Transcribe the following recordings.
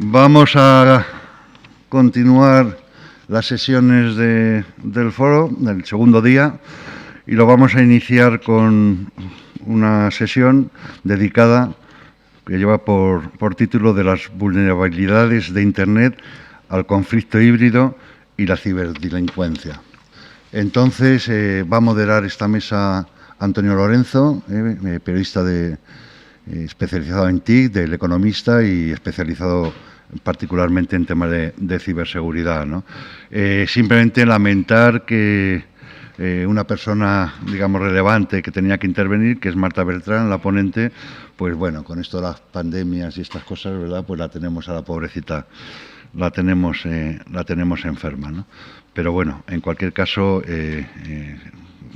Vamos a continuar las sesiones del foro, del segundo día, y lo vamos a iniciar con una sesión dedicada, que lleva por título de las vulnerabilidades de Internet al conflicto híbrido y la ciberdelincuencia. Entonces, va a moderar esta mesa Antonio Lorenzo, periodista especializado en TIC, del Economista y especializado particularmente en temas de ciberseguridad, ¿no? Simplemente lamentar que una persona, digamos, relevante que tenía que intervenir, que es Marta Beltrán, la ponente, pues bueno, con esto de las pandemias y estas cosas, ¿verdad?, pues la tenemos a la pobrecita, la tenemos enferma, ¿no? Pero bueno, en cualquier caso,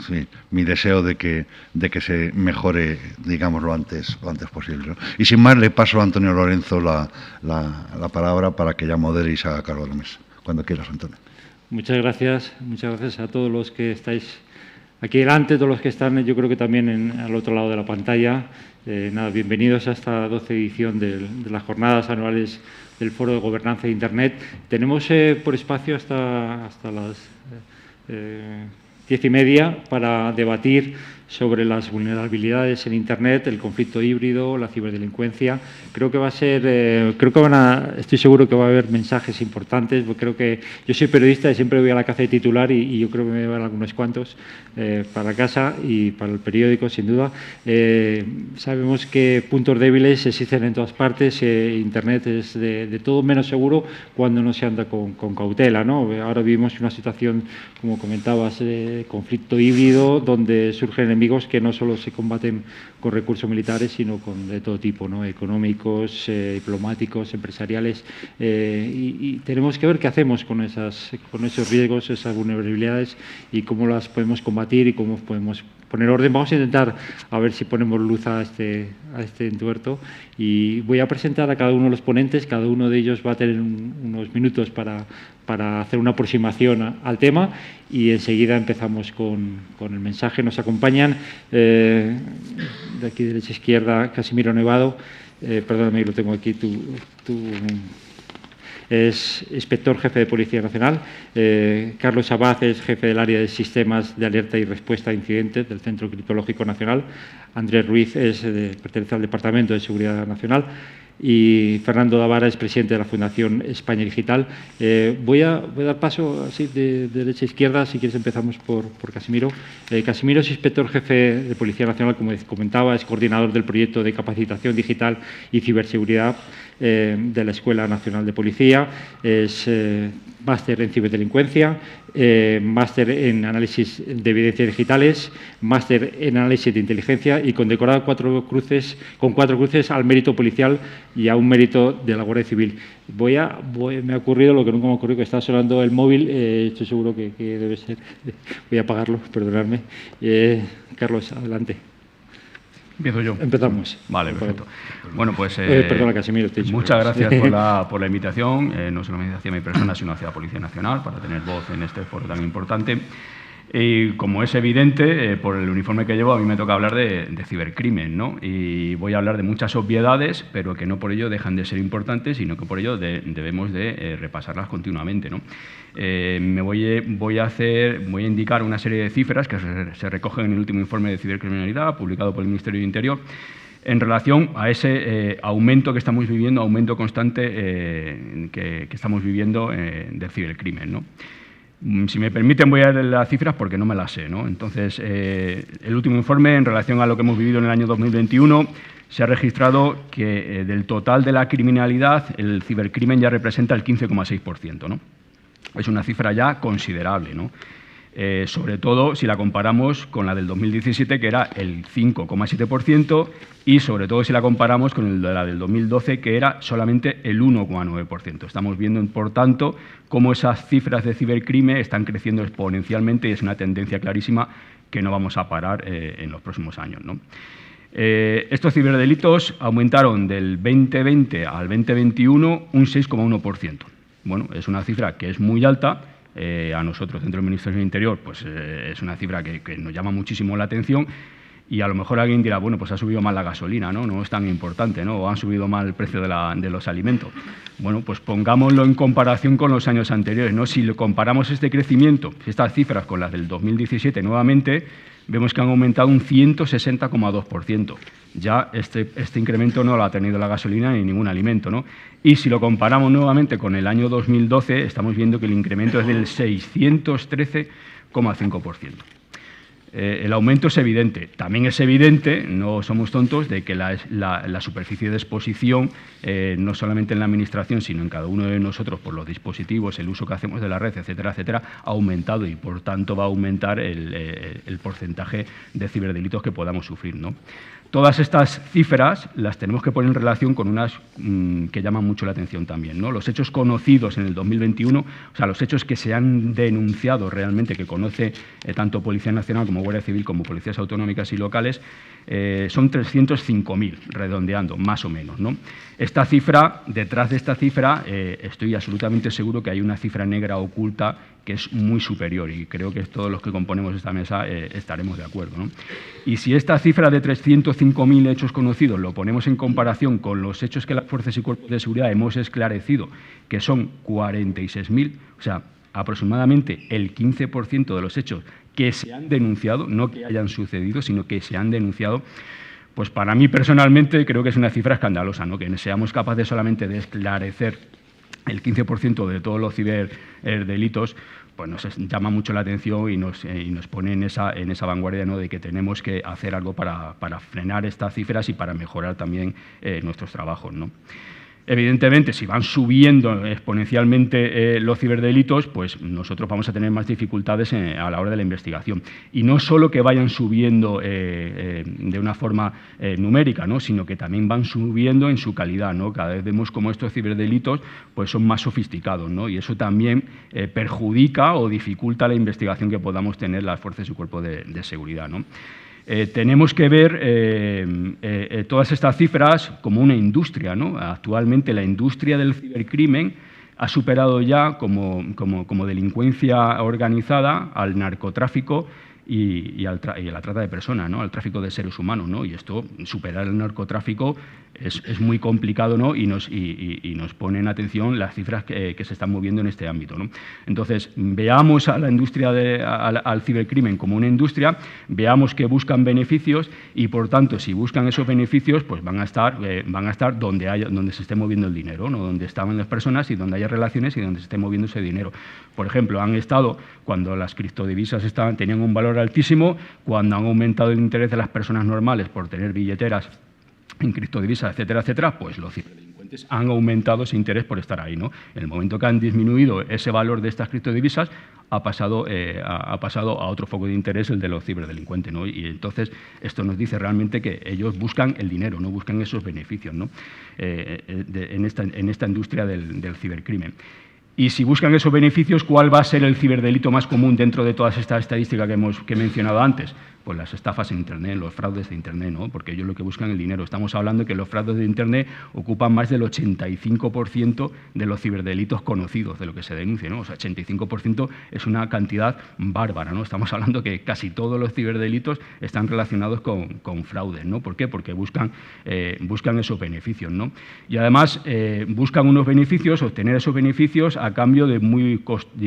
sí, mi deseo de que se mejore, digamos, lo antes posible, ¿no? Y sin más, le paso a Antonio Lorenzo la palabra para que ya modere y se haga cargo de la mesa. Cuando quieras, Antonio. Muchas gracias a todos los que estáis aquí delante, todos los que están, yo creo que también al otro lado de la pantalla. Bienvenidos a esta 12ª edición de las jornadas anuales del Foro de Gobernanza de Internet. Tenemos por espacio hasta las 10:30 para debatir sobre las vulnerabilidades en Internet, el conflicto híbrido, la ciberdelincuencia. Creo que va a ser, estoy seguro que va a haber mensajes importantes. Creo que yo soy periodista y siempre voy a la caza de titular y yo creo que me voy a llevar algunos cuantos para casa y para el periódico, sin duda. Sabemos que puntos débiles existen en todas partes. Internet es de todo menos seguro cuando no se anda con cautela, ¿no? Ahora vivimos una situación, como comentabas, de conflicto híbrido, donde surgen enemigos que no solo se combaten con recursos militares, sino con de todo tipo, ¿no?, económicos, diplomáticos, empresariales, y tenemos que ver qué hacemos con esos riesgos, esas vulnerabilidades, y cómo las podemos combatir y cómo podemos poner orden. Vamos a intentar a ver si ponemos luz a este entuerto, y voy a presentar a cada uno de los ponentes. Cada uno de ellos va a tener unos minutos para hacer una aproximación al tema, y enseguida empezamos con el mensaje. Nos acompañan de aquí, derecha a izquierda, Casimiro Nevado, perdóname que lo tengo aquí, es inspector jefe de Policía Nacional. Carlos Abad es jefe del área de sistemas de alerta y respuesta a incidentes del Centro Criptológico Nacional. Andrés Ruiz pertenece al Departamento de Seguridad Nacional. Y Fernando Davara es presidente de la Fundación España Digital. Voy a dar paso así de derecha a izquierda. Si quieres, empezamos por Casimiro. Casimiro es inspector jefe de Policía Nacional, como comentaba, es coordinador del proyecto de capacitación digital y ciberseguridad de la Escuela Nacional de Policía. Es máster en ciberdelincuencia, máster en análisis de evidencias digitales, máster en análisis de inteligencia, y condecorado con 4 cruces al mérito policial y a un mérito de la Guardia Civil. Me ha ocurrido lo que nunca me ha ocurrido, que está sonando el móvil. Estoy seguro que debe ser. Voy a apagarlo, perdonadme. Carlos, adelante. Empiezo yo. Empezamos. Vale, perfecto. Bueno, pues perdona, Casimiro, te he dicho. Muchas gracias por la invitación, no solamente hacia mi persona, sino hacia la Policía Nacional, para tener voz en este foro tan importante. Y como es evidente, por el uniforme que llevo, a mí me toca hablar de cibercrimen, ¿no? Y voy a hablar de muchas obviedades, pero que no por ello dejan de ser importantes, sino que por ello debemos de repasarlas continuamente, ¿no? Voy a indicar una serie de cifras que se recogen en el último informe de cibercriminalidad publicado por el Ministerio de Interior, en relación a ese aumento que estamos viviendo, aumento constante que estamos viviendo del cibercrimen, ¿no? Si me permiten, voy a leer las cifras porque no me las sé, ¿no? Entonces, el último informe, en relación a lo que hemos vivido en el año 2021, se ha registrado que del total de la criminalidad, el cibercrimen ya representa el 15,6%, ¿no? Es una cifra ya considerable, ¿no? Sobre todo si la comparamos con la del 2017, que era el 5,7%, y sobre todo si la comparamos con la del 2012, que era solamente el 1,9%. Estamos viendo, por tanto, cómo esas cifras de cibercrimen están creciendo exponencialmente, y es una tendencia clarísima que no vamos a parar en los próximos años, ¿no? Estos ciberdelitos aumentaron del 2020 al 2021 un 6,1%. Bueno, es una cifra que es muy alta. A nosotros, dentro del Ministerio del Interior, pues es una cifra que nos llama muchísimo la atención, Y a lo mejor alguien dirá, bueno, pues ha subido mal la gasolina, ¿no? No es tan importante, ¿no? O han subido mal el precio de los alimentos. Bueno, pues pongámoslo en comparación con los años anteriores, ¿no? Si lo comparamos este crecimiento, estas cifras con las del 2017 nuevamente, vemos que han aumentado un 160,2%. Ya este incremento no lo ha tenido la gasolina ni ningún alimento, ¿no? Y si lo comparamos nuevamente con el año 2012, estamos viendo que el incremento es del 613,5%. El aumento es evidente. También es evidente, no somos tontos, de que la superficie de exposición, no solamente en la Administración, sino en cada uno de nosotros, por los dispositivos, el uso que hacemos de la red, etcétera, etcétera, ha aumentado y, por tanto, va a aumentar el porcentaje de ciberdelitos que podamos sufrir, ¿no? Todas estas cifras las tenemos que poner en relación con unas que llaman mucho la atención también, ¿no? Los hechos conocidos en el 2021, o sea, los hechos que se han denunciado realmente, que conoce tanto Policía Nacional como Guardia Civil como policías autonómicas y locales, son 305.000, redondeando, más o menos, ¿no? Esta cifra, detrás de esta cifra, estoy absolutamente seguro que hay una cifra negra oculta que es muy superior, y creo que todos los que componemos esta mesa estaremos de acuerdo, ¿no? Y si esta cifra de 305.000 hechos conocidos lo ponemos en comparación con los hechos que las fuerzas y cuerpos de seguridad hemos esclarecido, que son 46.000, o sea, aproximadamente el 15% de los hechos que se han denunciado, no que hayan sucedido, sino que se han denunciado, pues para mí personalmente creo que es una cifra escandalosa, ¿no? Que seamos capaces solamente de esclarecer el 15% de todos los ciberdelitos, pues nos llama mucho la atención y nos pone en esa vanguardia, ¿no? De que tenemos que hacer algo para frenar estas cifras y para mejorar también nuestros trabajos, ¿no? Evidentemente, si van subiendo exponencialmente los ciberdelitos, pues nosotros vamos a tener más dificultades a la hora de la investigación. Y no solo que vayan subiendo de una forma numérica, ¿no? Sino que también van subiendo en su calidad, ¿no? Cada vez vemos como estos ciberdelitos pues son más sofisticados, ¿no? Y eso también perjudica o dificulta la investigación que podamos tener las fuerzas y cuerpos de seguridad, ¿no? Tenemos que ver todas estas cifras como una industria, ¿no? Actualmente la industria del cibercrimen ha superado ya como delincuencia organizada al narcotráfico y a la trata de personas, ¿no? Al tráfico de seres humanos, ¿no? Y esto, superar el narcotráfico, es muy complicado, ¿no? Y nos pone en atención las cifras que se están moviendo en este ámbito, ¿no? Entonces, veamos a la industria al cibercrimen como una industria, veamos que buscan beneficios y, por tanto, si buscan esos beneficios, pues van a estar donde se esté moviendo el dinero, ¿no? Donde estaban las personas y donde haya relaciones y donde se esté moviendo ese dinero. Por ejemplo, han estado cuando las criptodivisas tenían un valor altísimo, cuando han aumentado el interés de las personas normales por tener billeteras en criptodivisas, etcétera, etcétera, pues los ciberdelincuentes han aumentado ese interés por estar ahí, ¿no? En el momento que han disminuido ese valor de estas criptodivisas, ha pasado a otro foco de interés, el de los ciberdelincuentes, ¿no? Y entonces esto nos dice realmente que ellos buscan el dinero, no buscan esos beneficios, ¿no? En esta industria del cibercrimen. Y si buscan esos beneficios, ¿cuál va a ser el ciberdelito más común dentro de todas estas estadísticas que he mencionado antes? Pues las estafas en Internet, los fraudes de Internet, ¿no? Porque ellos lo que buscan es el dinero. Estamos hablando de que los fraudes de Internet ocupan más del 85% de los ciberdelitos conocidos, de lo que se denuncia, ¿no? O sea, 85% es una cantidad bárbara, ¿no? Estamos hablando que casi todos los ciberdelitos están relacionados con fraudes, ¿no? ¿Por qué? Porque buscan esos beneficios, ¿no? Y además buscan unos beneficios, obtener esos beneficios a cambio de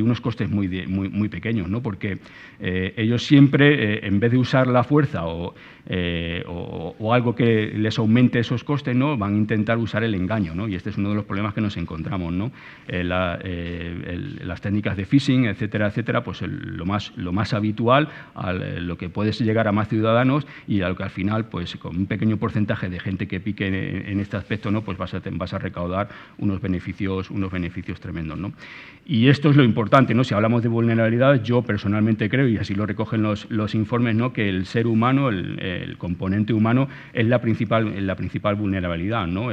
unos costes muy pequeños, ¿no? Porque ellos siempre, en vez de usar la fuerza o algo que les aumente esos costes, ¿no? Van a intentar usar el engaño, ¿no? Y este es uno de los problemas que nos encontramos, ¿no? Las técnicas de phishing, etcétera, etcétera, pues lo más habitual, lo que puede llegar a más ciudadanos y a lo que al final, pues con un pequeño porcentaje de gente que pique en este aspecto, ¿no? Pues vas a recaudar unos beneficios tremendos, ¿no? Y esto es lo importante, ¿no? Si hablamos de vulnerabilidad, yo personalmente creo, y así lo recogen los informes, ¿no? Que el ser humano, el componente humano, es la principal vulnerabilidad, ¿no?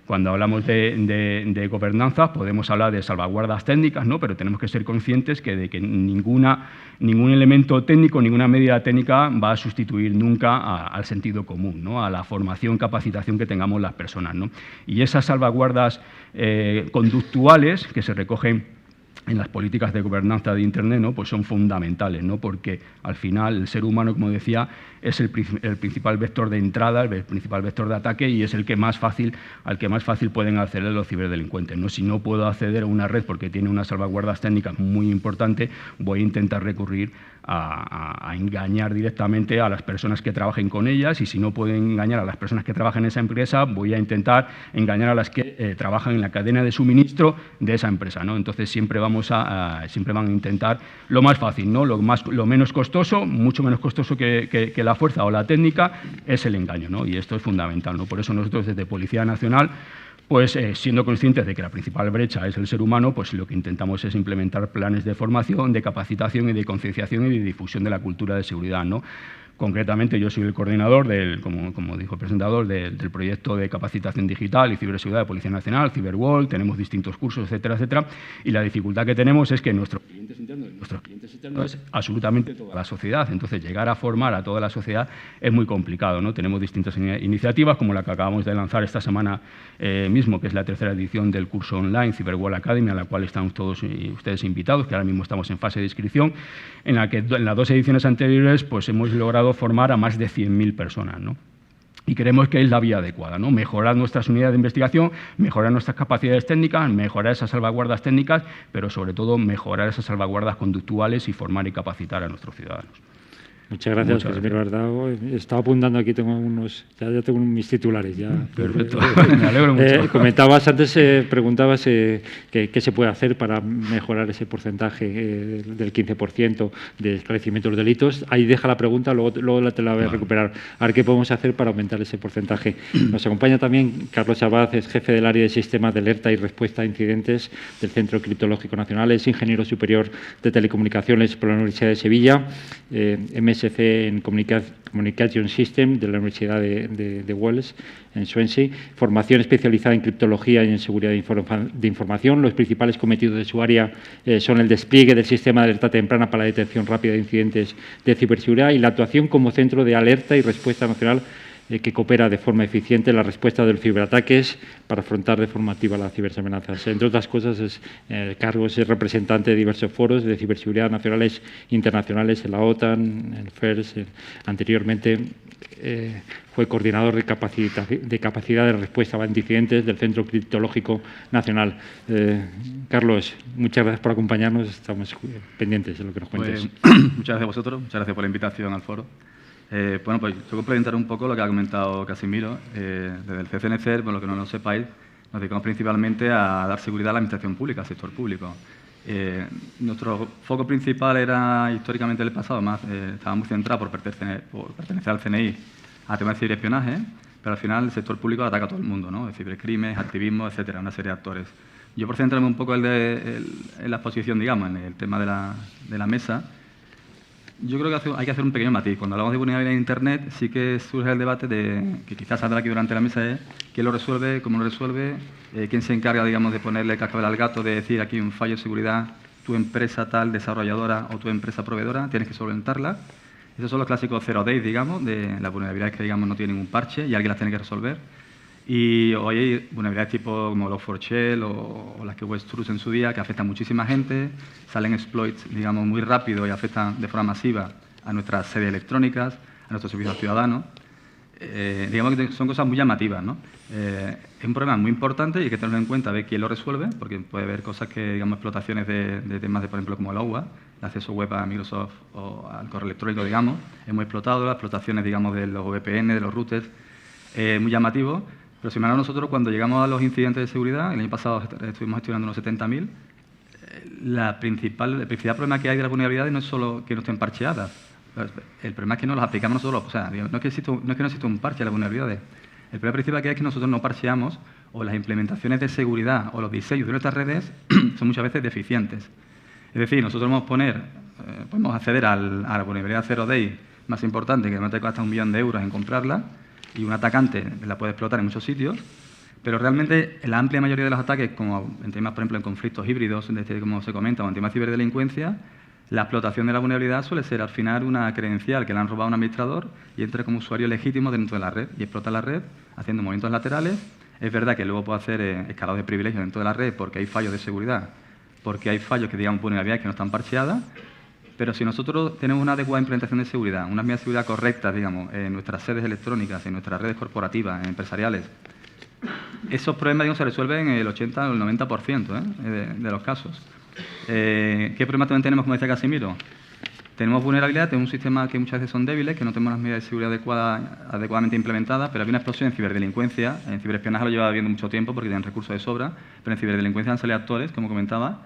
Cuando hablamos de gobernanza podemos hablar de salvaguardas técnicas, ¿no? Pero tenemos que ser conscientes de que ningún elemento técnico, ninguna medida técnica va a sustituir nunca al sentido común, ¿no? A la formación, capacitación que tengamos las personas, ¿no? Y esas salvaguardas conductuales que se recogen en las políticas de gobernanza de Internet, ¿no? Pues son fundamentales, ¿no? Porque al final el ser humano, como decía, es el principal vector de entrada, el principal vector de ataque y es al que más fácil pueden acceder los ciberdelincuentes, ¿no? Si no puedo acceder a una red porque tiene unas salvaguardas técnicas muy importantes, voy a intentar recurrir a engañar directamente a las personas que trabajen con ellas, y si no puedo engañar a las personas que trabajan en esa empresa, voy a intentar engañar a las que trabajan en la cadena de suministro de esa empresa, ¿no? Entonces siempre van a intentar lo más fácil, ¿no? Lo menos costoso, mucho menos costoso que la fuerza o la técnica, es el engaño, ¿no? Y esto es fundamental, ¿no? Por eso nosotros desde Policía Nacional, pues siendo conscientes de que la principal brecha es el ser humano, pues lo que intentamos es implementar planes de formación, de capacitación y de concienciación y de difusión de la cultura de seguridad, ¿no? Concretamente, yo soy el coordinador, como dijo el presentador, del proyecto de capacitación digital y ciberseguridad de Policía Nacional, CyberWall, tenemos distintos cursos, etcétera, etcétera, y la dificultad que tenemos es que nuestros clientes internos es absolutamente toda la sociedad. Entonces, llegar a formar a toda la sociedad es muy complicado, ¿no? Tenemos distintas iniciativas, como la que acabamos de lanzar esta semana mismo, que es la 3ª edición del curso online CyberWall Academy, a la cual están todos ustedes invitados, que ahora mismo estamos en fase de inscripción, en la que en las 2 ediciones anteriores pues hemos logrado formar a más de 100.000 personas, ¿no? Y creemos que es la vía adecuada, ¿no? Mejorar nuestras unidades de investigación, mejorar nuestras capacidades técnicas, mejorar esas salvaguardas técnicas, pero sobre todo mejorar esas salvaguardas conductuales y formar y capacitar a nuestros ciudadanos. Muchas gracias, Casimiro Verdao. Estaba apuntando aquí, tengo ya tengo mis titulares. Ya. Perfecto, me alegro mucho. Comentabas antes, preguntabas qué se puede hacer para mejorar ese porcentaje del 15% de esclarecimiento de los delitos. Ahí deja la pregunta, luego te la voy a recuperar. A ver qué podemos hacer para aumentar ese porcentaje. Nos acompaña también Carlos Abad, es jefe del área de sistemas de alerta y respuesta a incidentes del Centro Criptológico Nacional, es ingeniero superior de telecomunicaciones por la Universidad de Sevilla, MSc en Communication System de la Universidad de Wales, en Swansea, formación especializada en criptología y en seguridad de información. Los principales cometidos de su área son el despliegue del sistema de alerta temprana para la detección rápida de incidentes de ciberseguridad y la actuación como centro de alerta y respuesta nacional que coopera de forma eficiente en la respuesta de los ciberataques para afrontar de forma activa las ciberamenazas. Entre otras cosas, Carlos es representante de diversos foros de ciberseguridad nacionales e internacionales en la OTAN, en el FERS. Anteriormente fue coordinador de capacidad de respuesta ante incidentes del Centro Criptológico Nacional. Carlos, muchas gracias por acompañarnos. Estamos pendientes de lo que nos cuentes. Pues, muchas gracias a vosotros. Muchas gracias por la invitación al foro. Bueno, pues yo complementaré un poco lo que ha comentado Casimiro. Desde el CCNCER, por lo que no lo sepáis, nos dedicamos principalmente a dar seguridad a la administración pública, al sector público. Nuestro foco principal era, históricamente en el pasado, estaba muy centrado por pertenecer al CNI a temas de ciberespionaje, pero al final el sector público ataca a todo el mundo, ¿no? Cibercrimen, activismo, etcétera, una serie de actores. Yo, por centrarme un poco en la exposición, digamos, en el tema de la mesa, yo creo que hay que hacer un pequeño matiz. Cuando hablamos de vulnerabilidad en Internet, sí que surge el debate que quizás saldrá aquí durante la mesa, es quién lo resuelve, cómo lo resuelve, quién se encarga, digamos, de ponerle cascabel al gato, de decir aquí un fallo de seguridad, tu empresa tal desarrolladora o tu empresa proveedora, tienes que solventarla. Esos son los clásicos 0 days, digamos, de las vulnerabilidades que, digamos, no tienen ningún parche y alguien las tiene que resolver. Y hoy hay vulnerabilidades tipo como Log4Shell o las que Webstrus en su día, que afectan a muchísima gente, salen exploits, digamos, muy rápido y afectan de forma masiva a nuestras sedes electrónicas, a nuestros servicios ciudadanos. Digamos que son cosas muy llamativas, ¿no? Es un problema muy importante y hay que tenerlo en cuenta, ver quién lo resuelve, porque puede haber cosas que, digamos, explotaciones de temas, por ejemplo, como el OWA, el acceso web a Microsoft o al correo electrónico, digamos, es muy explotado, las explotaciones, digamos, de los VPN, de los routers, muy llamativo. Pero si miramos nosotros, cuando llegamos a los incidentes de seguridad, el año pasado estuvimos gestionando unos 70.000, el principal problema que hay de las vulnerabilidades no es solo que no estén parcheadas, el problema es que no las aplicamos nosotros. O sea, no es que no exista un parche a las vulnerabilidades. El problema principal que hay es que nosotros no parcheamos, o las implementaciones de seguridad o los diseños de nuestras redes son muchas veces deficientes. Es decir, nosotros podemos acceder a la vulnerabilidad 0 day más importante, que no te cuesta 1 millón de euros en comprarla, y un atacante la puede explotar en muchos sitios, pero realmente la amplia mayoría de los ataques, como en temas, por ejemplo, en conflictos híbridos, como se comenta, o en temas de ciberdelincuencia, la explotación de la vulnerabilidad suele ser al final una credencial que le han robado a un administrador y entra como usuario legítimo dentro de la red y explota la red haciendo movimientos laterales. Es verdad que luego puede hacer escalados de privilegios dentro de la red porque hay fallos de seguridad, porque hay fallos que digamos vulnerabilidades que no están parcheadas, pero si nosotros tenemos una adecuada implementación de seguridad, unas medidas de seguridad correctas, digamos, en nuestras sedes electrónicas, en nuestras redes corporativas, empresariales, esos problemas, digamos, se resuelven en el 80 o el 90% de los casos. ¿Qué problema también tenemos, como decía Casimiro? Tenemos vulnerabilidad, tenemos un sistema que muchas veces son débiles, que no tenemos las medidas de seguridad adecuadamente implementadas, pero hay una explosión en ciberdelincuencia. En ciberespionaje lo lleva viendo mucho tiempo porque tienen recursos de sobra, pero en ciberdelincuencia han salido actores, como comentaba,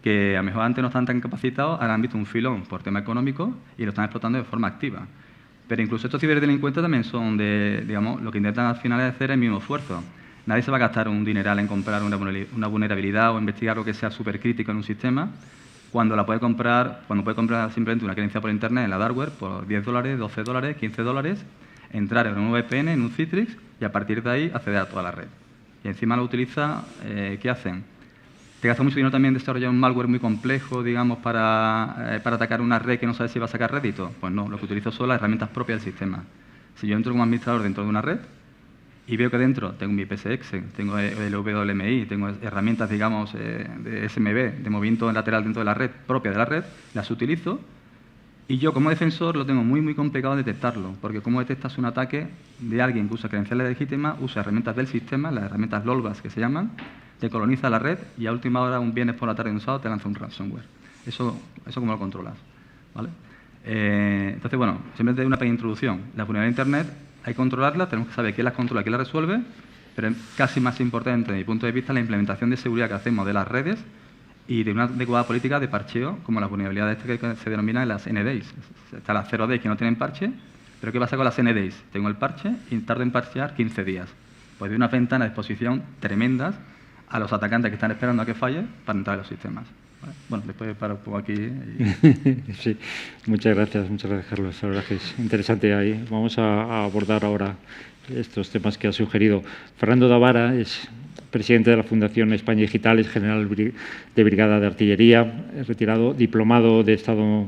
que a lo mejor antes no están tan capacitados, ahora han visto un filón por tema económico y lo están explotando de forma activa. Pero incluso estos ciberdelincuentes también son digamos, lo que intentan al final es hacer el mismo esfuerzo. Nadie se va a gastar un dineral en comprar una vulnerabilidad o investigar lo que sea súper crítico en un sistema, cuando puede comprar simplemente una creencia por internet en la darkweb por $10, $12, $15, entrar en un VPN, en un Citrix, y a partir de ahí acceder a toda la red. Y encima lo utiliza, ¿qué hacen? ¿Te gasta mucho dinero también desarrollar un malware muy complejo, digamos, para atacar una red que no sabe si va a sacar rédito? Pues no, lo que utilizo son las herramientas propias del sistema. Si yo entro como administrador dentro de una red y veo que dentro tengo mi PSX, tengo el WMI, tengo herramientas, digamos, de SMB, de movimiento lateral dentro de la red, propia de la red, las utilizo y yo como defensor lo tengo muy, muy complicado detectarlo, porque cómo detectas un ataque de alguien que usa credenciales legítimas, usa herramientas del sistema, las herramientas LOLBAS que se llaman, te coloniza la red y a última hora, un viernes por la tarde de un sábado, te lanza un ransomware. Eso cómo lo controlas, ¿vale? Entonces, bueno, simplemente una pequeña introducción. La vulnerabilidad de Internet hay que controlarla, tenemos que saber quién las controla, quién las resuelve, pero casi más importante, desde mi punto de vista, la implementación de seguridad que hacemos de las redes y de una adecuada política de parcheo, como las vulnerabilidades que se denominan las NDAs. Está las 0Days que no tienen parche, pero ¿qué pasa con las NDAs? Tengo el parche y tardo en parchear 15 días. Pues de una ventana de exposición tremendas a los atacantes que están esperando a que falle para entrar en los sistemas. ¿Vale? Bueno, después paro un poco aquí. Sí, muchas gracias, Carlos. La verdad que es interesante ahí. Vamos a abordar ahora estos temas que ha sugerido. Fernando Davara es presidente de la Fundación España Digital, es general de Brigada de Artillería, retirado, diplomado de Estado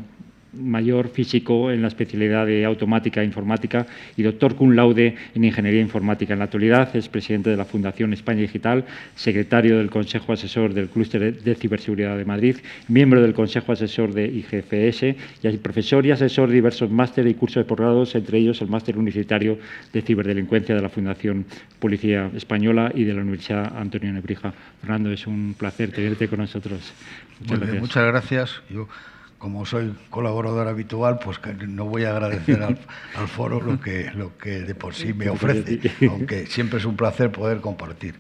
Mayor físico en la especialidad de automática e informática y doctor cum laude en ingeniería informática. En la actualidad es presidente de la Fundación España Digital, secretario del Consejo Asesor del Clúster de Ciberseguridad de Madrid, miembro del Consejo Asesor de IGFS y es profesor y asesor de diversos másteres y cursos de posgrados, entre ellos el máster universitario de ciberdelincuencia de la Fundación Policía Española y de la Universidad Antonio Nebrija. Fernando, es un placer tenerte con nosotros. Muchas gracias. Yo, como soy colaborador habitual, pues no voy a agradecer al foro lo que de por sí me ofrece, aunque siempre es un placer poder compartir.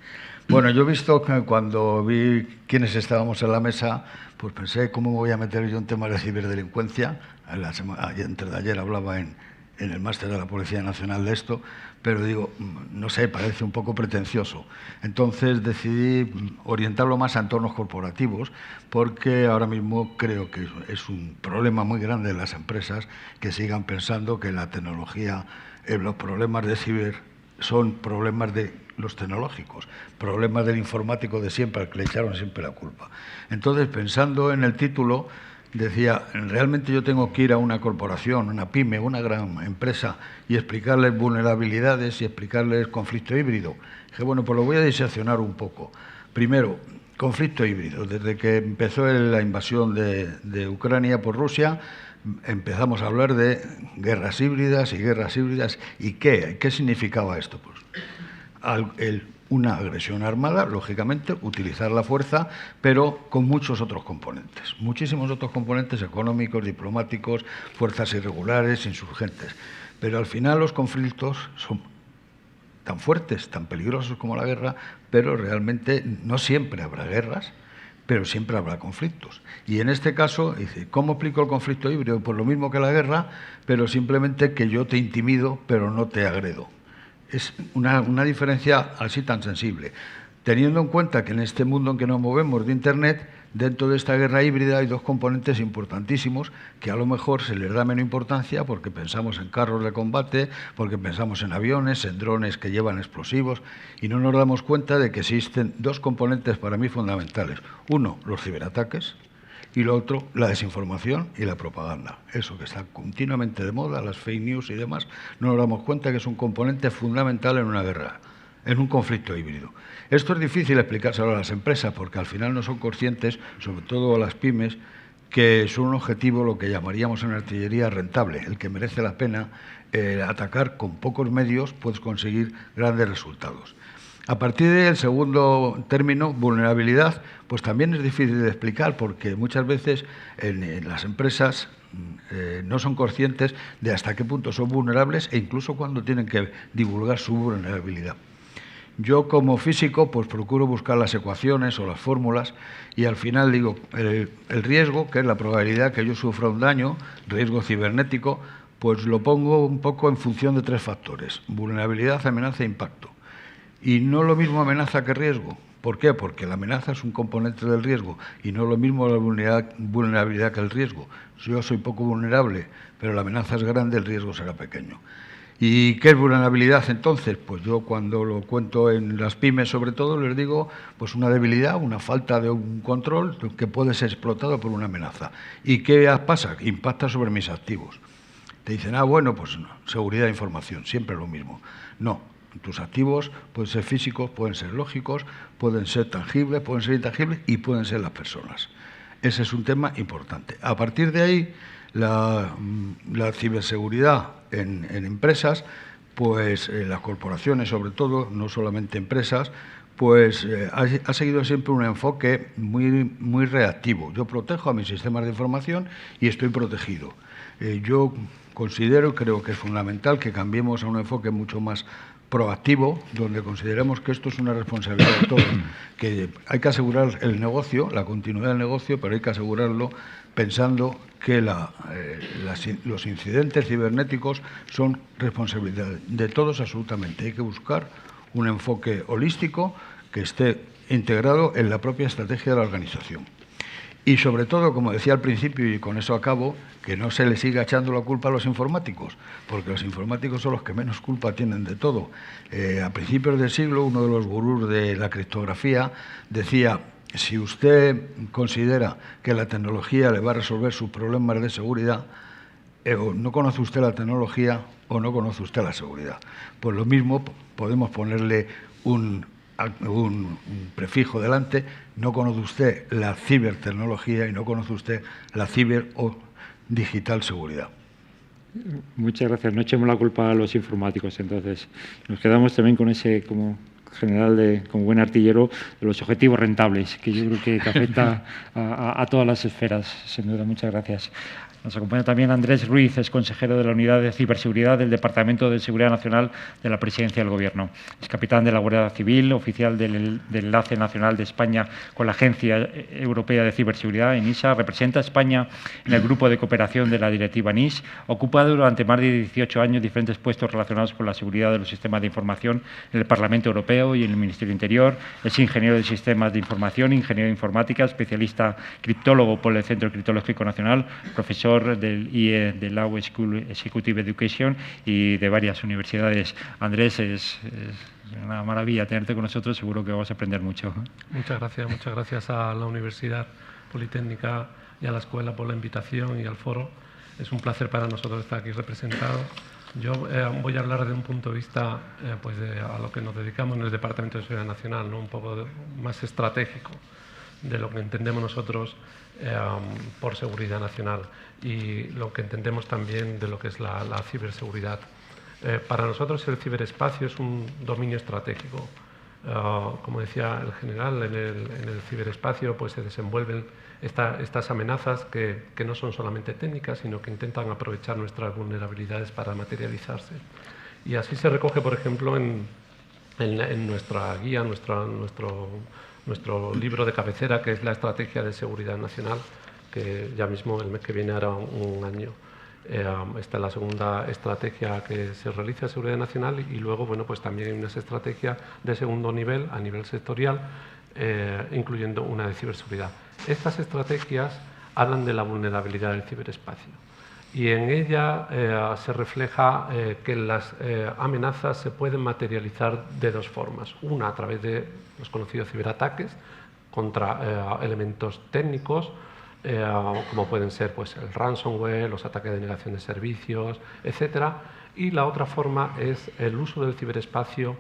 Bueno, yo he visto que cuando vi quiénes estábamos en la mesa, pues pensé cómo me voy a meter yo en temas de ciberdelincuencia. Antes de ayer hablaba en el máster de la Policía Nacional de esto, pero digo, no sé, parece un poco pretencioso. Entonces decidí orientarlo más a entornos corporativos, porque ahora mismo creo que es un problema muy grande de las empresas que sigan pensando que la tecnología, los problemas de ciber son problemas de los tecnológicos, problemas del informático de siempre, al que le echaron siempre la culpa. Entonces, pensando en el título, decía, realmente yo tengo que ir a una corporación, una pyme, una gran empresa y explicarles vulnerabilidades y explicarles conflicto híbrido. Dije, bueno, pues lo voy a diseccionar un poco. Primero, conflicto híbrido. Desde que empezó la invasión de Ucrania por Rusia, empezamos a hablar de guerras híbridas. ¿Y qué significaba esto? Pues una agresión armada, lógicamente, utilizar la fuerza, pero con muchos otros componentes, muchísimos otros componentes económicos, diplomáticos, fuerzas irregulares, insurgentes. Pero al final los conflictos son tan fuertes, tan peligrosos como la guerra, pero realmente no siempre habrá guerras, pero siempre habrá conflictos. Y en este caso, dice, ¿cómo explico el conflicto híbrido? Pues lo mismo que la guerra, pero simplemente que yo te intimido, pero no te agredo. Es una diferencia así tan sensible. Teniendo en cuenta que en este mundo en que nos movemos de Internet, dentro de esta guerra híbrida hay dos componentes importantísimos que a lo mejor se les da menos importancia porque pensamos en carros de combate, porque pensamos en aviones, en drones que llevan explosivos y no nos damos cuenta de que existen dos componentes para mí fundamentales. Uno, los ciberataques. Y lo otro, la desinformación y la propaganda. Eso que está continuamente de moda, las fake news y demás, no nos damos cuenta que es un componente fundamental en una guerra. en un conflicto híbrido. Esto es difícil explicárselo a las empresas porque al final no son conscientes, sobre todo a las pymes, que es un objetivo, lo que llamaríamos en artillería, rentable, el que merece la pena atacar con pocos medios, puedes conseguir grandes resultados. A partir del segundo término, vulnerabilidad, pues también es difícil de explicar porque muchas veces en las empresas no son conscientes de hasta qué punto son vulnerables e incluso cuando tienen que divulgar su vulnerabilidad. Yo como físico pues procuro buscar las ecuaciones o las fórmulas y al final digo el riesgo, que es la probabilidad que yo sufra un daño, riesgo cibernético, pues lo pongo un poco en función de 3 factores: vulnerabilidad, amenaza e impacto. Y no lo mismo amenaza que riesgo. ¿Por qué? Porque la amenaza es un componente del riesgo y no lo mismo la vulnerabilidad que el riesgo. Si yo soy poco vulnerable, pero la amenaza es grande, el riesgo será pequeño. ¿Y qué es vulnerabilidad entonces? Pues yo cuando lo cuento en las pymes sobre todo les digo pues una debilidad, una falta de un control que puede ser explotado por una amenaza. ¿Y qué pasa? Impacta sobre mis activos. Te dicen, bueno, pues no, seguridad de información, siempre lo mismo. No. Tus activos pueden ser físicos, pueden ser lógicos, pueden ser tangibles, pueden ser intangibles y pueden ser las personas. Ese es un tema importante. A partir de ahí, la ciberseguridad en empresas, pues las corporaciones sobre todo, no solamente empresas, pues ha seguido siempre un enfoque muy reactivo. Yo protejo a mis sistemas de información y estoy protegido. Yo considero, creo que es fundamental que cambiemos a un enfoque mucho más proactivo, donde consideremos que esto es una responsabilidad de todos, que hay que asegurar el negocio, la continuidad del negocio, pero hay que asegurarlo pensando que los incidentes cibernéticos son responsabilidad de todos absolutamente. Hay que buscar un enfoque holístico que esté integrado en la propia estrategia de la organización. Y sobre todo, como decía al principio, y con eso acabo, que no se le siga echando la culpa a los informáticos, porque los informáticos son los que menos culpa tienen de todo. A principios del siglo, uno de los gurús de la criptografía decía: si usted considera que la tecnología le va a resolver sus problemas de seguridad, o no conoce usted la tecnología o no conoce usted la seguridad. Pues lo mismo podemos ponerle un prefijo delante: no conoce usted la cibertecnología y no conoce usted la ciber o digital seguridad. Muchas gracias. No echemos la culpa a los informáticos, entonces. Nos quedamos también con ese, como general, como buen artillero, de los objetivos rentables, que yo creo que afecta a todas las esferas, sin duda. Muchas gracias. Nos acompaña también Andrés Ruiz, es consejero de la Unidad de Ciberseguridad del Departamento de Seguridad Nacional de la Presidencia del Gobierno. Es capitán de la Guardia Civil, oficial del Enlace Nacional de España con la Agencia Europea de Ciberseguridad, ENISA. Representa a España en el Grupo de Cooperación de la Directiva NIS. Ocupa durante más de 18 años diferentes puestos relacionados con la seguridad de los sistemas de información en el Parlamento Europeo y en el Ministerio Interior. Es ingeniero de sistemas de información, ingeniero de informática, especialista criptólogo por el Centro Criptológico Nacional, profesor del IE de Law School Executive Education y de varias universidades. Andrés, es una maravilla tenerte con nosotros, seguro que vamos a aprender mucho. Muchas gracias a la Universidad Politécnica y a la Escuela por la invitación y al foro. Es un placer para nosotros estar aquí representados. Yo voy a hablar de un punto de vista a lo que nos dedicamos en el Departamento de Seguridad Nacional, ¿no? Un poco más estratégico de lo que entendemos nosotros por seguridad nacional y lo que entendemos también de lo que es la ciberseguridad. Para nosotros el ciberespacio es un dominio estratégico. Como decía el general, en el ciberespacio pues, se desenvuelven estas amenazas que no son solamente técnicas, sino que intentan aprovechar nuestras vulnerabilidades para materializarse. Y así se recoge, por ejemplo, en nuestra guía, nuestro libro de cabecera, que es la Estrategia de Seguridad Nacional, que ya mismo el mes que viene hará un año. Esta es la segunda estrategia que se realiza de seguridad nacional y luego pues también hay unas estrategias de segundo nivel, a nivel sectorial, incluyendo una de ciberseguridad. Estas estrategias hablan de la vulnerabilidad del ciberespacio y en ella se refleja que las amenazas se pueden materializar de dos formas. Una a través de los conocidos ciberataques contra elementos técnicos, como pueden ser pues, el ransomware, los ataques de negación de servicios, etc. Y la otra forma es el uso del ciberespacio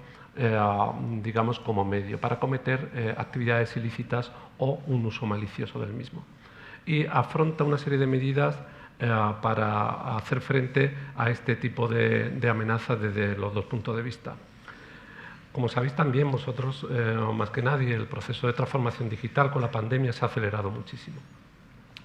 digamos, como medio para cometer actividades ilícitas o un uso malicioso del mismo. Y afronta una serie de medidas para hacer frente a este tipo de amenazas desde los dos puntos de vista. Como sabéis también vosotros, más que nadie, el proceso de transformación digital con la pandemia se ha acelerado muchísimo.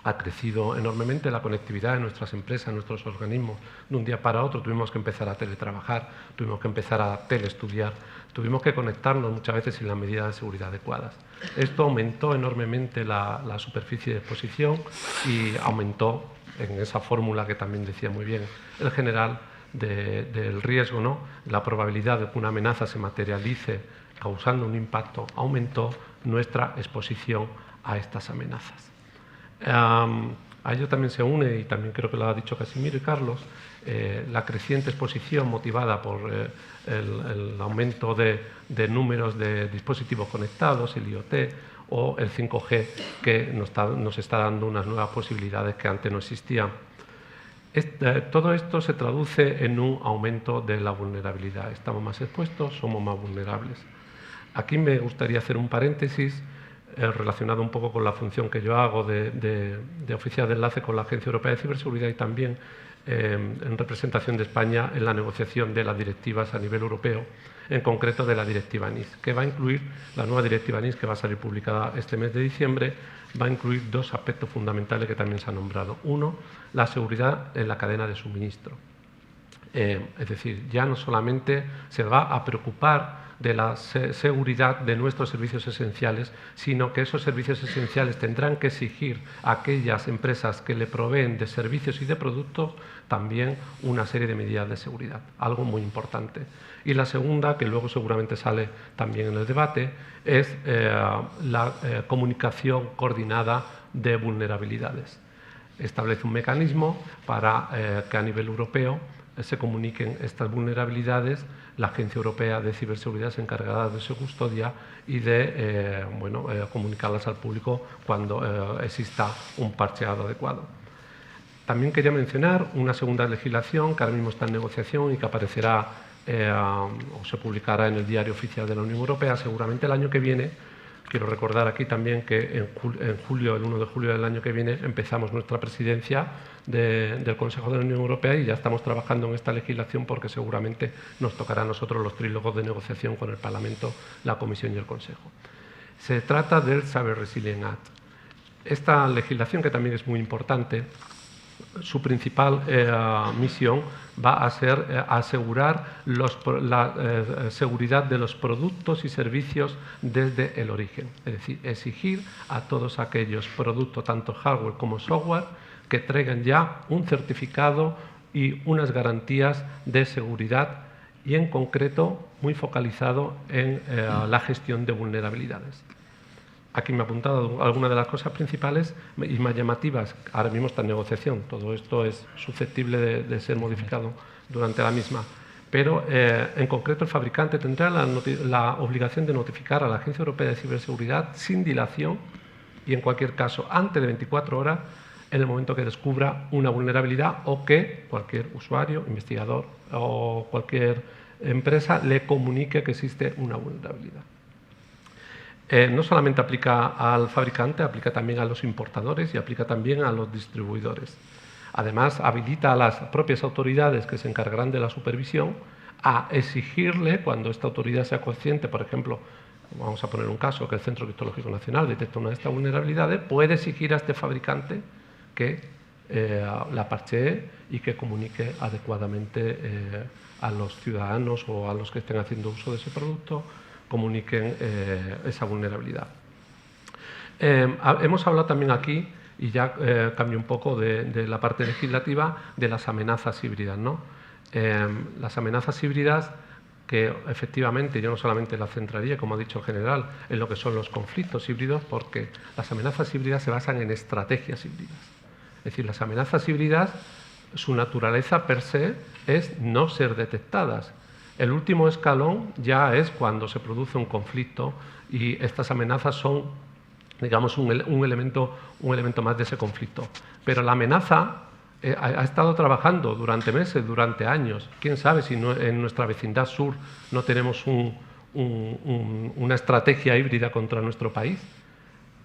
Ha crecido enormemente la conectividad de nuestras empresas, nuestros organismos. De un día para otro tuvimos que empezar a teletrabajar, tuvimos que empezar a teleestudiar, tuvimos que conectarnos muchas veces sin las medidas de seguridad adecuadas. Esto aumentó enormemente la superficie de exposición y aumentó, en esa fórmula que también decía muy bien el general, del riesgo, ¿no? La probabilidad de que una amenaza se materialice causando un impacto aumentó nuestra exposición a estas amenazas. A ello también se une, y también creo que lo ha dicho Casimiro y Carlos, la creciente exposición motivada por el aumento de números de dispositivos conectados, el IoT o el 5G, que nos está dando unas nuevas posibilidades que antes no existían. Todo esto se traduce en un aumento de la vulnerabilidad. Estamos más expuestos, somos más vulnerables. Aquí me gustaría hacer un paréntesis relacionado un poco con la función que yo hago de oficial de enlace con la Agencia Europea de Ciberseguridad y también en representación de España en la negociación de las directivas a nivel europeo, en concreto de la directiva NIS, que va a incluir, la nueva directiva NIS que va a salir publicada este mes de diciembre, va a incluir dos aspectos fundamentales que también se han nombrado. Uno, la seguridad en la cadena de suministro. Es decir, ya no solamente se va a preocupar de la seguridad de nuestros servicios esenciales, sino que esos servicios esenciales tendrán que exigir a aquellas empresas que le proveen de servicios y de productos también una serie de medidas de seguridad, algo muy importante. Y la segunda, que luego seguramente sale también en el debate, es la comunicación coordinada de vulnerabilidades. Establece un mecanismo para que a nivel europeo se comuniquen estas vulnerabilidades. La Agencia Europea de Ciberseguridad se encargará de su custodia y de comunicarlas al público cuando exista un parcheado adecuado. También quería mencionar una segunda legislación que ahora mismo está en negociación y que aparecerá o se publicará en el Diario Oficial de la Unión Europea seguramente el año que viene. Quiero recordar aquí también que en julio, el 1 de julio del año que viene, empezamos nuestra presidencia del Consejo de la Unión Europea y ya estamos trabajando en esta legislación porque seguramente nos tocará a nosotros los trílogos de negociación con el Parlamento, la Comisión y el Consejo. Se trata del Cyber Resilience Act. Esta legislación, que también es muy importante, su principal misión va a ser asegurar la seguridad de los productos y servicios desde el origen. Es decir, exigir a todos aquellos productos, tanto hardware como software, que traigan ya un certificado y unas garantías de seguridad y, en concreto, muy focalizado en la gestión de vulnerabilidades. Aquí me he apuntado algunas de las cosas principales y más llamativas. Ahora mismo está en negociación. Todo esto es susceptible de ser modificado durante la misma. Pero, en concreto, el fabricante tendrá la obligación de notificar a la Agencia Europea de Ciberseguridad sin dilación y, en cualquier caso, antes de 24 horas, en el momento que descubra una vulnerabilidad o que cualquier usuario, investigador o cualquier empresa le comunique que existe una vulnerabilidad. No solamente aplica al fabricante, aplica también a los importadores y aplica también a los distribuidores. Además, habilita a las propias autoridades que se encargarán de la supervisión a exigirle, cuando esta autoridad sea consciente, por ejemplo, vamos a poner un caso, que el Centro Criptológico Nacional detecta una de estas vulnerabilidades, puede exigir a este fabricante que la parchee y que comunique adecuadamente a los ciudadanos o a los que estén haciendo uso de ese producto, comuniquen esa vulnerabilidad. Hemos hablado también aquí, y ya cambio un poco de la parte legislativa, de las amenazas híbridas, ¿no? Las amenazas híbridas que efectivamente yo no solamente las centraría, como ha dicho el general, en lo que son los conflictos híbridos, porque las amenazas híbridas se basan en estrategias híbridas. Es decir, las amenazas híbridas, su naturaleza per se es no ser detectadas. El último escalón ya es cuando se produce un conflicto y estas amenazas son, digamos, un elemento más de ese conflicto. Pero la amenaza ha estado trabajando durante meses, durante años. ¿Quién sabe si en nuestra vecindad sur no tenemos una estrategia híbrida contra nuestro país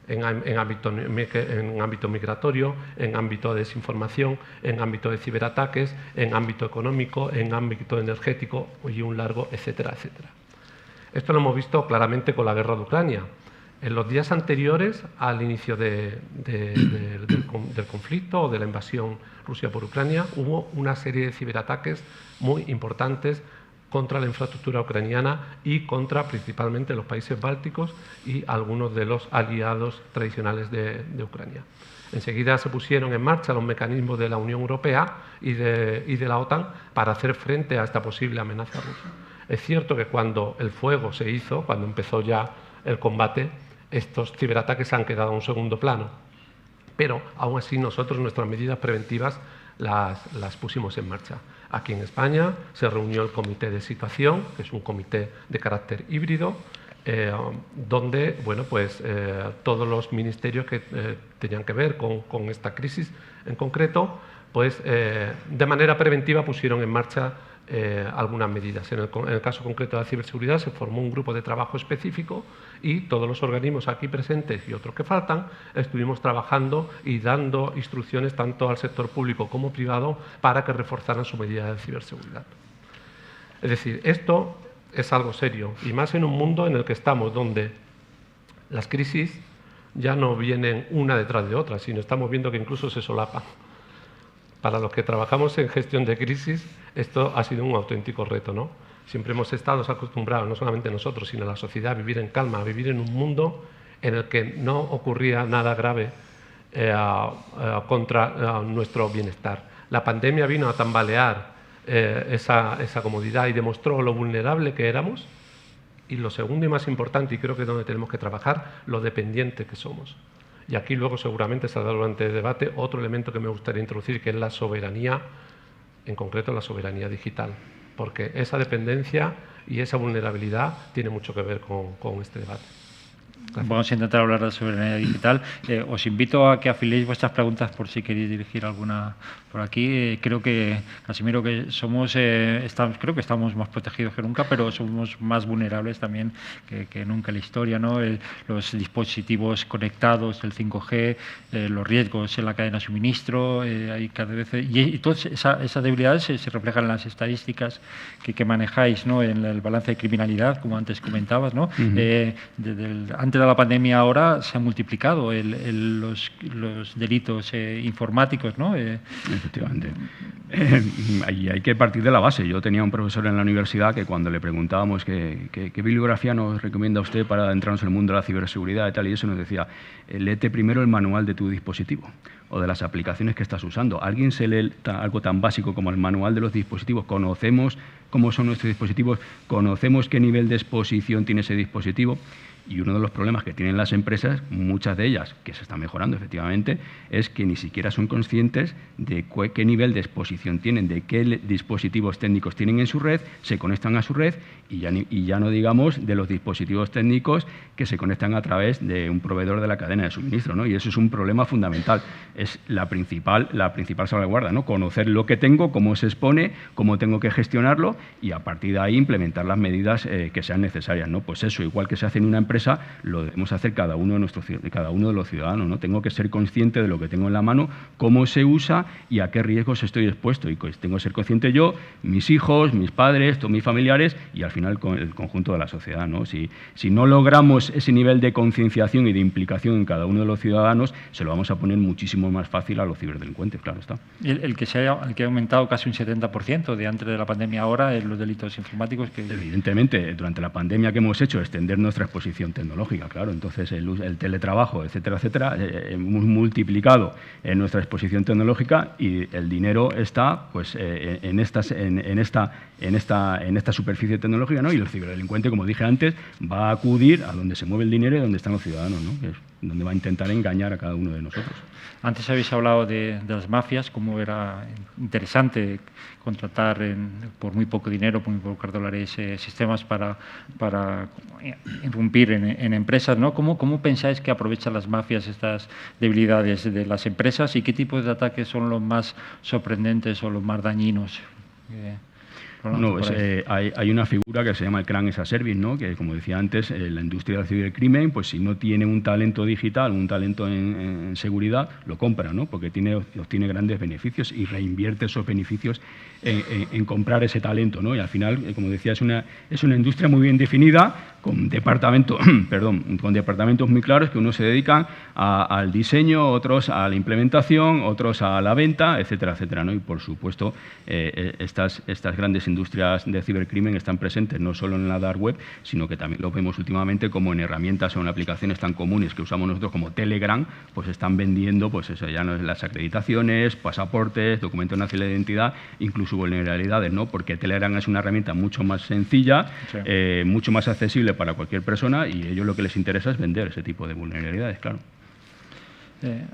en ámbito migratorio, en ámbito de desinformación, en ámbito de ciberataques, en ámbito económico, en ámbito energético y un largo, etcétera, etcétera. Esto lo hemos visto claramente con la guerra de Ucrania. En los días anteriores al inicio del conflicto o de la invasión Rusia por Ucrania, hubo una serie de ciberataques muy importantes contra la infraestructura ucraniana y contra principalmente los países bálticos y algunos de los aliados tradicionales de Ucrania. Enseguida se pusieron en marcha los mecanismos de la Unión Europea y de la OTAN para hacer frente a esta posible amenaza rusa. Es cierto que cuando el fuego se hizo, cuando empezó ya el combate, estos ciberataques han quedado en un segundo plano, pero aún así nosotros nuestras medidas preventivas las pusimos en marcha. Aquí en España se reunió el comité de situación, que es un comité de carácter híbrido, donde todos los ministerios que tenían que ver con esta crisis en concreto, pues de manera preventiva pusieron en marcha algunas medidas. En el caso concreto de la ciberseguridad se formó un grupo de trabajo específico y todos los organismos aquí presentes y otros que faltan estuvimos trabajando y dando instrucciones tanto al sector público como privado para que reforzaran su medida de ciberseguridad. Es decir, esto es algo serio y más en un mundo en el que estamos, donde las crisis ya no vienen una detrás de otra, sino estamos viendo que incluso se solapan. Para los que trabajamos en gestión de crisis, esto ha sido un auténtico reto, ¿no? Siempre hemos estado acostumbrados, no solamente nosotros, sino la sociedad, a vivir en calma, a vivir en un mundo en el que no ocurría nada grave contra nuestro bienestar. La pandemia vino a tambalear esa comodidad y demostró lo vulnerable que éramos y lo segundo y más importante, y creo que es donde tenemos que trabajar, lo dependiente que somos. Y aquí luego seguramente saldrá durante el debate otro elemento que me gustaría introducir, que es la soberanía, en concreto la soberanía digital, porque esa dependencia y esa vulnerabilidad tiene mucho que ver con este debate. Gracias. Vamos a intentar hablar de soberanía digital. Os invito a que afiléis vuestras preguntas por si queréis dirigir alguna por aquí. Creo que, Casimiro, que creo que estamos más protegidos que nunca, pero somos más vulnerables también que nunca en la historia, ¿no? Los dispositivos conectados, el 5G, los riesgos en la cadena de suministro, hay cada vez, y todas esas debilidades se reflejan en las estadísticas que manejáis, ¿no? En el balance de criminalidad, como antes comentabas, ¿no? Antes de la pandemia ahora se han multiplicado los delitos informáticos, ¿no? Efectivamente. Hay que partir de la base. Yo tenía un profesor en la universidad que cuando le preguntábamos qué bibliografía nos recomienda usted para adentrarnos en el mundo de la ciberseguridad y tal, y eso nos decía, léete primero el manual de tu dispositivo o de las aplicaciones que estás usando. ¿Alguien se lee algo tan básico como el manual de los dispositivos? ¿Conocemos cómo son nuestros dispositivos? ¿Conocemos qué nivel de exposición tiene ese dispositivo? Y uno de los problemas que tienen las empresas, muchas de ellas, que se están mejorando efectivamente, es que ni siquiera son conscientes de qué nivel de exposición tienen, de qué dispositivos técnicos tienen en su red, se conectan a su red y ya no digamos de los dispositivos técnicos que se conectan a través de un proveedor de la cadena de suministro, ¿no? Y eso es un problema fundamental. Es la principal salvaguarda, ¿no? Conocer lo que tengo, cómo se expone, cómo tengo que gestionarlo y a partir de ahí implementar las medidas que sean necesarias, ¿no? Pues eso, igual que se hace en una empresa, lo debemos hacer cada uno de los ciudadanos, ¿no? Tengo que ser consciente de lo que tengo en la mano, cómo se usa y a qué riesgos estoy expuesto. Y pues tengo que ser consciente yo, mis hijos, mis padres, todos mis familiares y al final el conjunto de la sociedad, ¿no? Si no logramos ese nivel de concienciación y de implicación en cada uno de los ciudadanos, se lo vamos a poner muchísimo más fácil a los ciberdelincuentes, claro está. El que ha aumentado casi un 70% de antes de la pandemia ahora en los delitos informáticos. Evidentemente, durante la pandemia que hemos hecho, extender nuestra exposición tecnológica, claro. Entonces, el teletrabajo, etcétera, etcétera, hemos multiplicado nuestra exposición tecnológica y el dinero está pues, en esta superficie tecnológica, ¿no? Y el ciberdelincuente, como dije antes, va a acudir a donde se mueve el dinero y donde están los ciudadanos, ¿no? Que es donde va a intentar engañar a cada uno de nosotros. Antes habéis hablado de las mafias, cómo era interesante contratar por muy poco dinero, por muy pocos dólares, sistemas para irrumpir en empresas, ¿no? ¿Cómo pensáis que aprovechan las mafias estas debilidades de las empresas y qué tipos de ataques son los más sorprendentes o los más dañinos? No, hay una figura que se llama el Crime as a Service, ¿no? Que, como decía antes, la industria del cibercrimen, pues si no tiene un talento digital, un talento en seguridad, lo compra, ¿no? Porque obtiene grandes beneficios y reinvierte esos beneficios en comprar ese talento, ¿no? Y al final, como decía, es una industria muy bien definida, con departamentos muy claros, que unos se dedican al diseño, otros a la implementación, otros a la venta, etcétera, etcétera, ¿no? Y por supuesto, estas grandes industrias de cibercrimen están presentes no solo en la dark web, sino que también lo vemos últimamente como en herramientas o en aplicaciones tan comunes que usamos nosotros como Telegram, pues están vendiendo, pues eso ya no es las acreditaciones, pasaportes, documentos nacionales de identidad, incluso vulnerabilidades, ¿no? Porque Telegram es una herramienta mucho más sencilla, sí, mucho más accesible para cualquier persona, y a ellos lo que les interesa es vender ese tipo de vulnerabilidades, claro.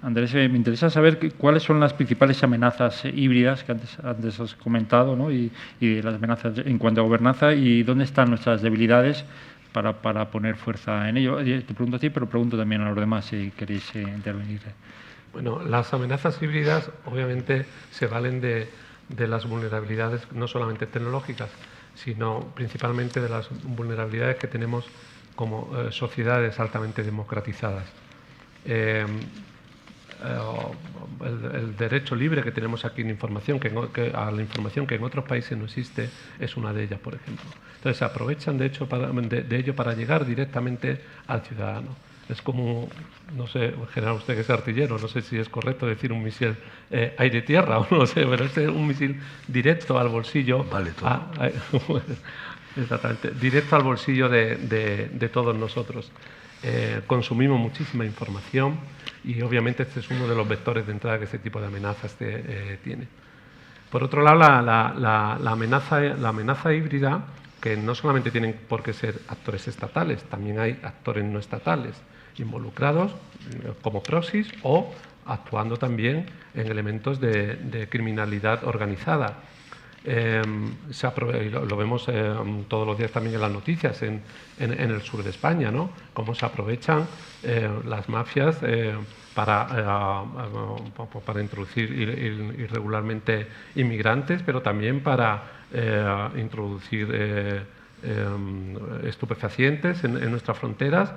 Andrés, me interesa saber cuáles son las principales amenazas híbridas que antes has comentado, ¿no? y las amenazas en cuanto a gobernanza, y dónde están nuestras debilidades para poner fuerza en ello. Te pregunto a ti, pero pregunto también a los demás si queréis intervenir. Bueno, las amenazas híbridas obviamente se valen de las vulnerabilidades no solamente tecnológicas, sino principalmente de las vulnerabilidades que tenemos como sociedades altamente democratizadas. El derecho libre que tenemos aquí en información, a la información que en otros países no existe, es una de ellas, por ejemplo. Entonces se aprovechan de ello para llegar directamente al ciudadano. Es como, no sé, general, usted que es artillero, no sé si es correcto decir un misil aire-tierra o no sé, pero este es un misil directo al bolsillo. Vale, todo. Exactamente, directo al bolsillo de todos nosotros. Consumimos muchísima información y obviamente este es uno de los vectores de entrada que este tipo de amenazas tiene. Por otro lado, la amenaza híbrida, que no solamente tienen por qué ser actores estatales, también hay actores no estatales involucrados como proxies o actuando también en elementos de criminalidad organizada. Lo vemos todos los días también en las noticias en el sur de España, ¿no? Cómo se aprovechan las mafias para introducir irregularmente inmigrantes, pero también para introducir estupefacientes en nuestras fronteras,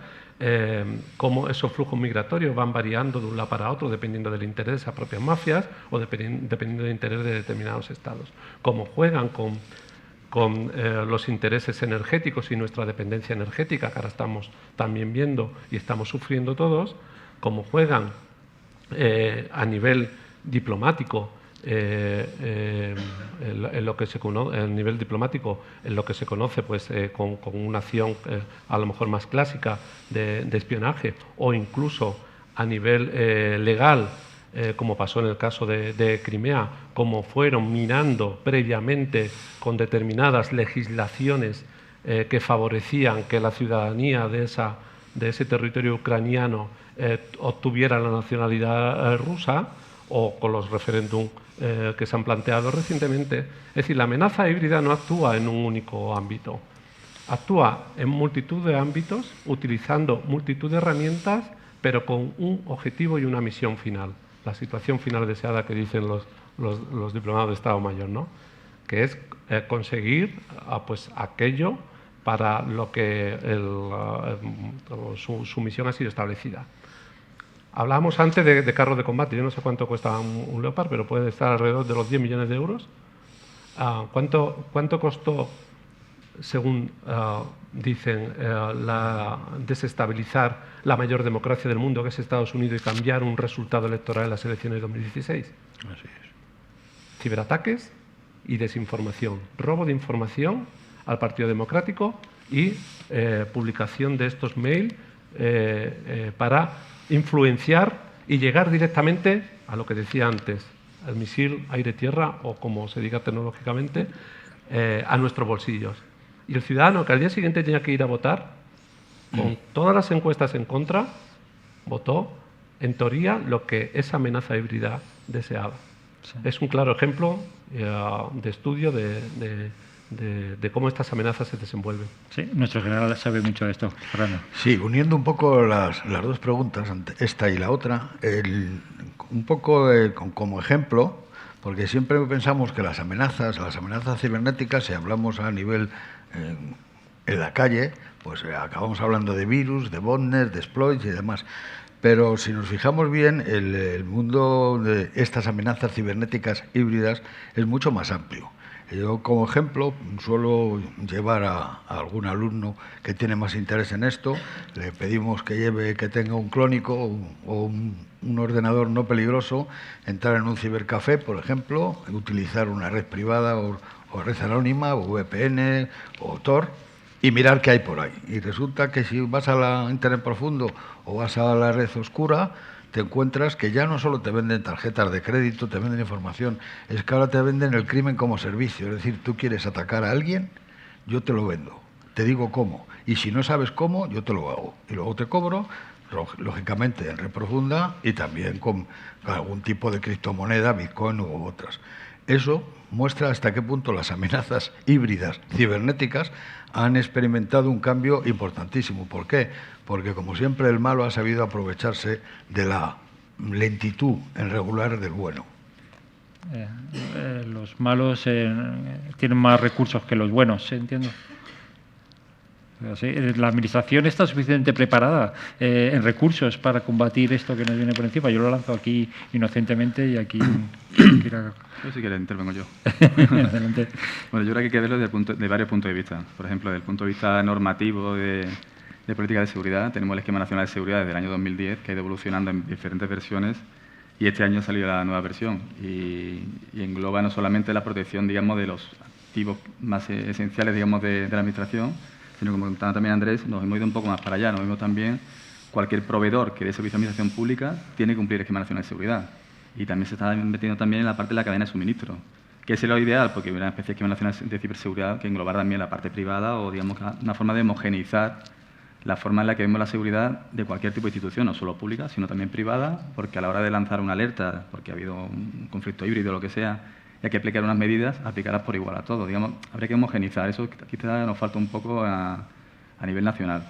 cómo esos flujos migratorios van variando de un lado para otro dependiendo del interés de esas propias mafias o dependiendo del interés de determinados estados. Cómo juegan con los intereses energéticos y nuestra dependencia energética, que ahora estamos también viendo y estamos sufriendo todos, cómo juegan a nivel diplomático, en lo que se conoce, el nivel diplomático, en lo que se conoce pues, con una acción a lo mejor más clásica de espionaje, o incluso a nivel legal, como pasó en el caso de Crimea, como fueron minando previamente con determinadas legislaciones que favorecían que la ciudadanía de ese territorio ucraniano obtuviera la nacionalidad rusa, o con los referéndum que se han planteado recientemente. Es decir, la amenaza híbrida no actúa en un único ámbito, actúa en multitud de ámbitos, utilizando multitud de herramientas, pero con un objetivo y una misión final, la situación final deseada que dicen los diplomados de Estado Mayor, ¿no? Que es conseguir pues, aquello para lo que su misión ha sido establecida. Hablábamos antes de carros de combate. Yo no sé cuánto cuesta un Leopard, pero puede estar alrededor de los 10 millones de euros. ¿Cuánto costó, según dicen, desestabilizar la mayor democracia del mundo, que es Estados Unidos, y cambiar un resultado electoral en las elecciones de 2016? Así es. Ciberataques y desinformación, robo de información al Partido Democrático y publicación de estos mails para influenciar y llegar directamente a lo que decía antes, el misil aire-tierra, o como se diga tecnológicamente, a nuestros bolsillos. Y el ciudadano, que al día siguiente tenía que ir a votar, con todas las encuestas en contra, votó, en teoría, lo que esa amenaza híbrida deseaba. Sí. Es un claro ejemplo de estudio de cómo estas amenazas se desenvuelven. Sí, nuestro general sabe mucho de esto, Fernando. Sí, uniendo un poco las dos preguntas, esta y la otra, un poco como ejemplo, Porque siempre pensamos que las amenazas cibernéticas, si hablamos a nivel en la calle, pues acabamos hablando de virus, de botnets, de exploits y demás. Pero si nos fijamos bien, el mundo de estas amenazas cibernéticas híbridas es mucho más amplio. Yo, como ejemplo, suelo llevar a algún alumno que tiene más interés en esto, le pedimos que tenga un clónico o un ordenador no peligroso, entrar en un cibercafé, por ejemplo, utilizar una red privada o red anónima, o VPN, o Tor, y mirar qué hay por ahí. Y resulta que si vas a la Internet profundo o vas a la red oscura, te encuentras que ya no solo te venden tarjetas de crédito, te venden información, es que ahora te venden el crimen como servicio. Es decir, tú quieres atacar a alguien, yo te lo vendo, te digo cómo. Y si no sabes cómo, yo te lo hago. Y luego te cobro, lógicamente en red profunda y también con algún tipo de criptomoneda, Bitcoin u otras. Eso muestra hasta qué punto las amenazas híbridas cibernéticas han experimentado un cambio importantísimo. ¿Por qué? Porque, como siempre, el malo ha sabido aprovecharse de la lentitud en regular del bueno. Los malos tienen más recursos que los buenos, entiendo. La Administración está suficientemente preparada en recursos para combatir esto que nos viene por encima. Yo lo lanzo aquí inocentemente y aquí... Yo si quieres intervengo yo. Adelante. Bueno, yo creo que hay que verlo de varios puntos de vista. Por ejemplo, desde el punto de vista normativo de política de seguridad, tenemos el Esquema Nacional de Seguridad desde el año 2010, que ha ido evolucionando en diferentes versiones, y este año ha salido la nueva versión. Y engloba no solamente la protección, digamos, de los activos más esenciales, digamos, de la Administración, sino, como comentaba también Andrés, nos hemos ido un poco más para allá. Nos vemos también cualquier proveedor que dé servicio de Administración Pública tiene que cumplir el Esquema Nacional de Seguridad. Y también se está metiendo también en la parte de la cadena de suministro, que es lo ideal, porque hay una especie de Esquema Nacional de Ciberseguridad que englobar también la parte privada o, digamos, una forma de homogeneizar la forma en la que vemos la seguridad de cualquier tipo de institución, no solo pública, sino también privada, porque a la hora de lanzar una alerta, porque ha habido un conflicto híbrido o lo que sea, y hay que aplicar unas medidas, aplicarlas por igual a todo. Digamos, habría que homogeneizar. Eso quizá nos falta un poco a nivel nacional.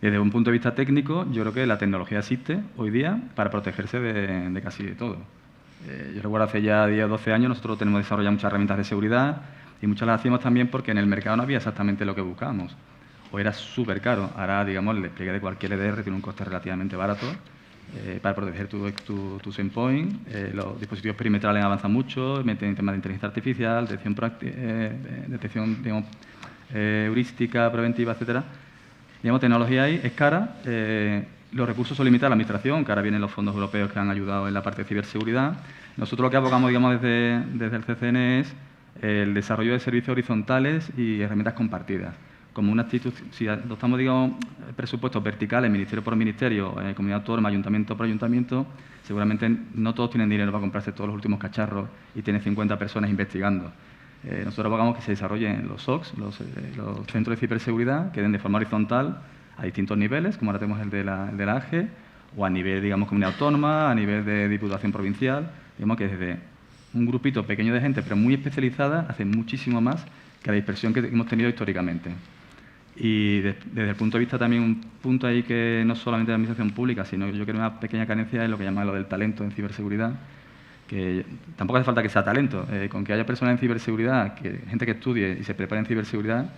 Desde un punto de vista técnico, yo creo que la tecnología existe hoy día para protegerse de casi de todo. Yo recuerdo hace ya 10 o 12 años nosotros tenemos desarrollado muchas herramientas de seguridad y muchas las hacíamos también porque en el mercado no había exactamente lo que buscábamos. O era súper caro. Ahora, digamos, el despliegue de cualquier EDR tiene un coste relativamente barato para proteger tus endpoints. Los dispositivos perimetrales avanzan mucho, meten temas de inteligencia artificial, detección digamos, heurística, preventiva, etcétera. Digamos, tecnología ahí es cara. Los recursos son limitados a la Administración, que ahora vienen los fondos europeos que han ayudado en la parte de ciberseguridad. Nosotros lo que abogamos, digamos, desde el CCN es el desarrollo de servicios horizontales y herramientas compartidas. Como una actitud, si adoptamos, digamos, presupuestos verticales, ministerio por ministerio, comunidad autónoma, ayuntamiento por ayuntamiento, seguramente no todos tienen dinero para comprarse todos los últimos cacharros y tienen 50 personas investigando. Nosotros abogamos que se desarrollen los SOCs, los centros de ciberseguridad, que den de forma horizontal a distintos niveles, como ahora tenemos el de la AGE, o a nivel, digamos, comunidad autónoma, a nivel de diputación provincial. Digamos que desde un grupito pequeño de gente, pero muy especializada, hace muchísimo más que la dispersión que hemos tenido históricamente. Y desde el punto de vista también, un punto ahí que no solamente de la Administración Pública, sino yo creo una pequeña carencia es lo que llaman lo del talento en ciberseguridad, que tampoco hace falta que sea talento. Con que haya personas en ciberseguridad, gente que estudie y se prepare en ciberseguridad,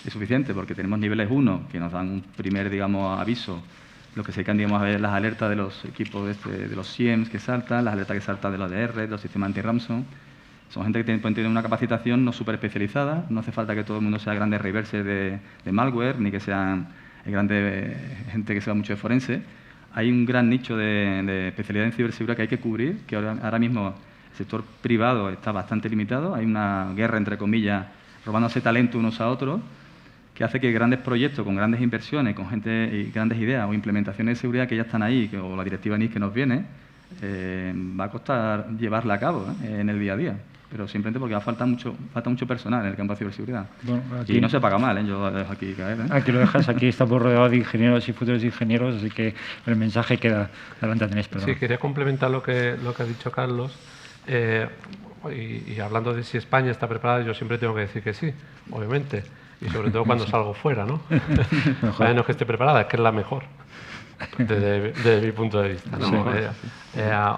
es suficiente, porque tenemos niveles 1 que nos dan un primer, digamos, aviso, lo que se dedican, digamos, a ver las alertas de los equipos de los SIEMs que saltan, las alertas que saltan de los ADR, de los sistemas anti-ransom. Son gente que pueden tener una capacitación no súper especializada, no hace falta que todo el mundo sea grandes reversers de malware, ni que sean grandes gente que sepa mucho de forense. Hay un gran nicho de especialidad en ciberseguridad que hay que cubrir, que ahora mismo el sector privado está bastante limitado. Hay una guerra, entre comillas, robándose talento unos a otros, que hace que grandes proyectos con grandes inversiones, con gente y grandes ideas o implementaciones de seguridad que ya están ahí, o la directiva NIS que nos viene, va a costar llevarla a cabo en el día a día. Pero simplemente porque falta mucho personal en el campo de ciberseguridad. Bueno, aquí, y no se paga mal, yo lo dejo aquí caer. Aquí lo dejas, aquí estamos rodeados de ingenieros y futuros ingenieros, así que el mensaje queda. Adelante, Andrés, perdón. Sí, quería complementar lo que ha dicho Carlos. Y hablando de si España está preparada, yo siempre tengo que decir que sí, obviamente. Y sobre todo cuando salgo fuera, ¿no? No es que esté preparada, es que es la mejor. desde mi punto de vista, ¿no?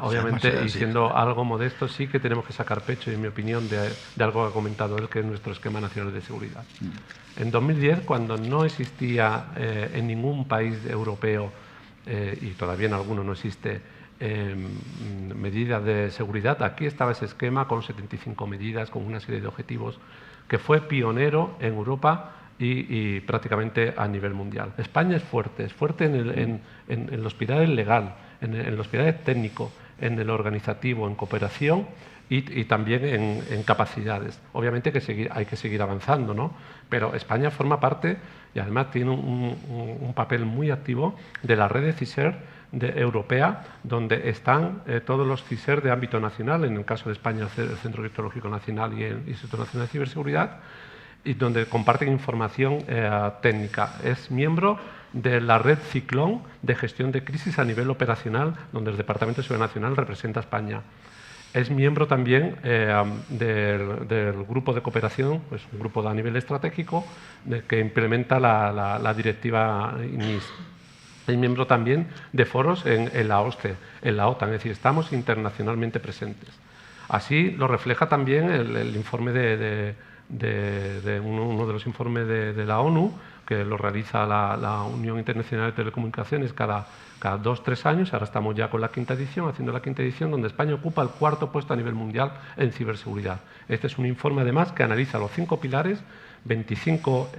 Obviamente, y siendo algo modesto, sí que tenemos que sacar pecho, en mi opinión, de algo que ha comentado él, que es nuestro esquema nacional de seguridad. En 2010, cuando no existía en ningún país europeo, y todavía en alguno no existe, medidas de seguridad, aquí estaba ese esquema con 75 medidas, con una serie de objetivos, que fue pionero en Europa y prácticamente a nivel mundial. España es fuerte en los pilares legal, en los pilares técnicos, en el organizativo, en cooperación y también en capacidades. Obviamente que hay que seguir avanzando, ¿no? Pero España forma parte y además tiene un papel muy activo de la red de CISER europea, donde están todos los CISER de ámbito nacional, en el caso de España el Centro Criptológico Nacional y el Instituto Nacional de Ciberseguridad, y donde comparten información técnica. Es miembro de la red Ciclón de gestión de crisis a nivel operacional, donde el Departamento de Seguridad Nacional representa a España. Es miembro también del grupo de cooperación, pues un grupo a nivel estratégico que implementa la directiva NIS. Es miembro también de foros en la OSCE, en la OTAN, es decir, estamos internacionalmente presentes. Así lo refleja también el informe uno de los informes de la ONU, que lo realiza la Unión Internacional de Telecomunicaciones cada 2 o 3 años. Ahora estamos ya con la 5ª edición, haciendo la 5ª edición, donde España ocupa el 4.º puesto a nivel mundial en ciberseguridad. Este es un informe, además, que analiza los 5 pilares, 25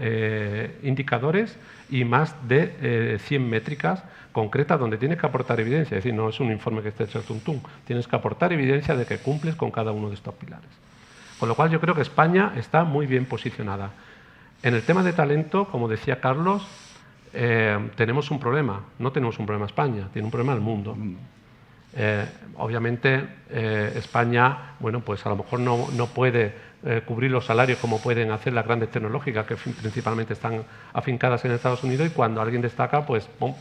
indicadores y más de 100 métricas concretas donde tienes que aportar evidencia. Es decir, no es un informe que esté hecho al tuntún, tienes que aportar evidencia de que cumples con cada uno de estos pilares. Con lo cual yo creo que España está muy bien posicionada. En el tema de talento, como decía Carlos, tenemos un problema. No tenemos un problema España, tiene un problema el mundo. Obviamente España, bueno, pues a lo mejor no puede cubrir los salarios como pueden hacer las grandes tecnológicas que principalmente están afincadas en Estados Unidos, y cuando alguien destaca, pues ¡pum!,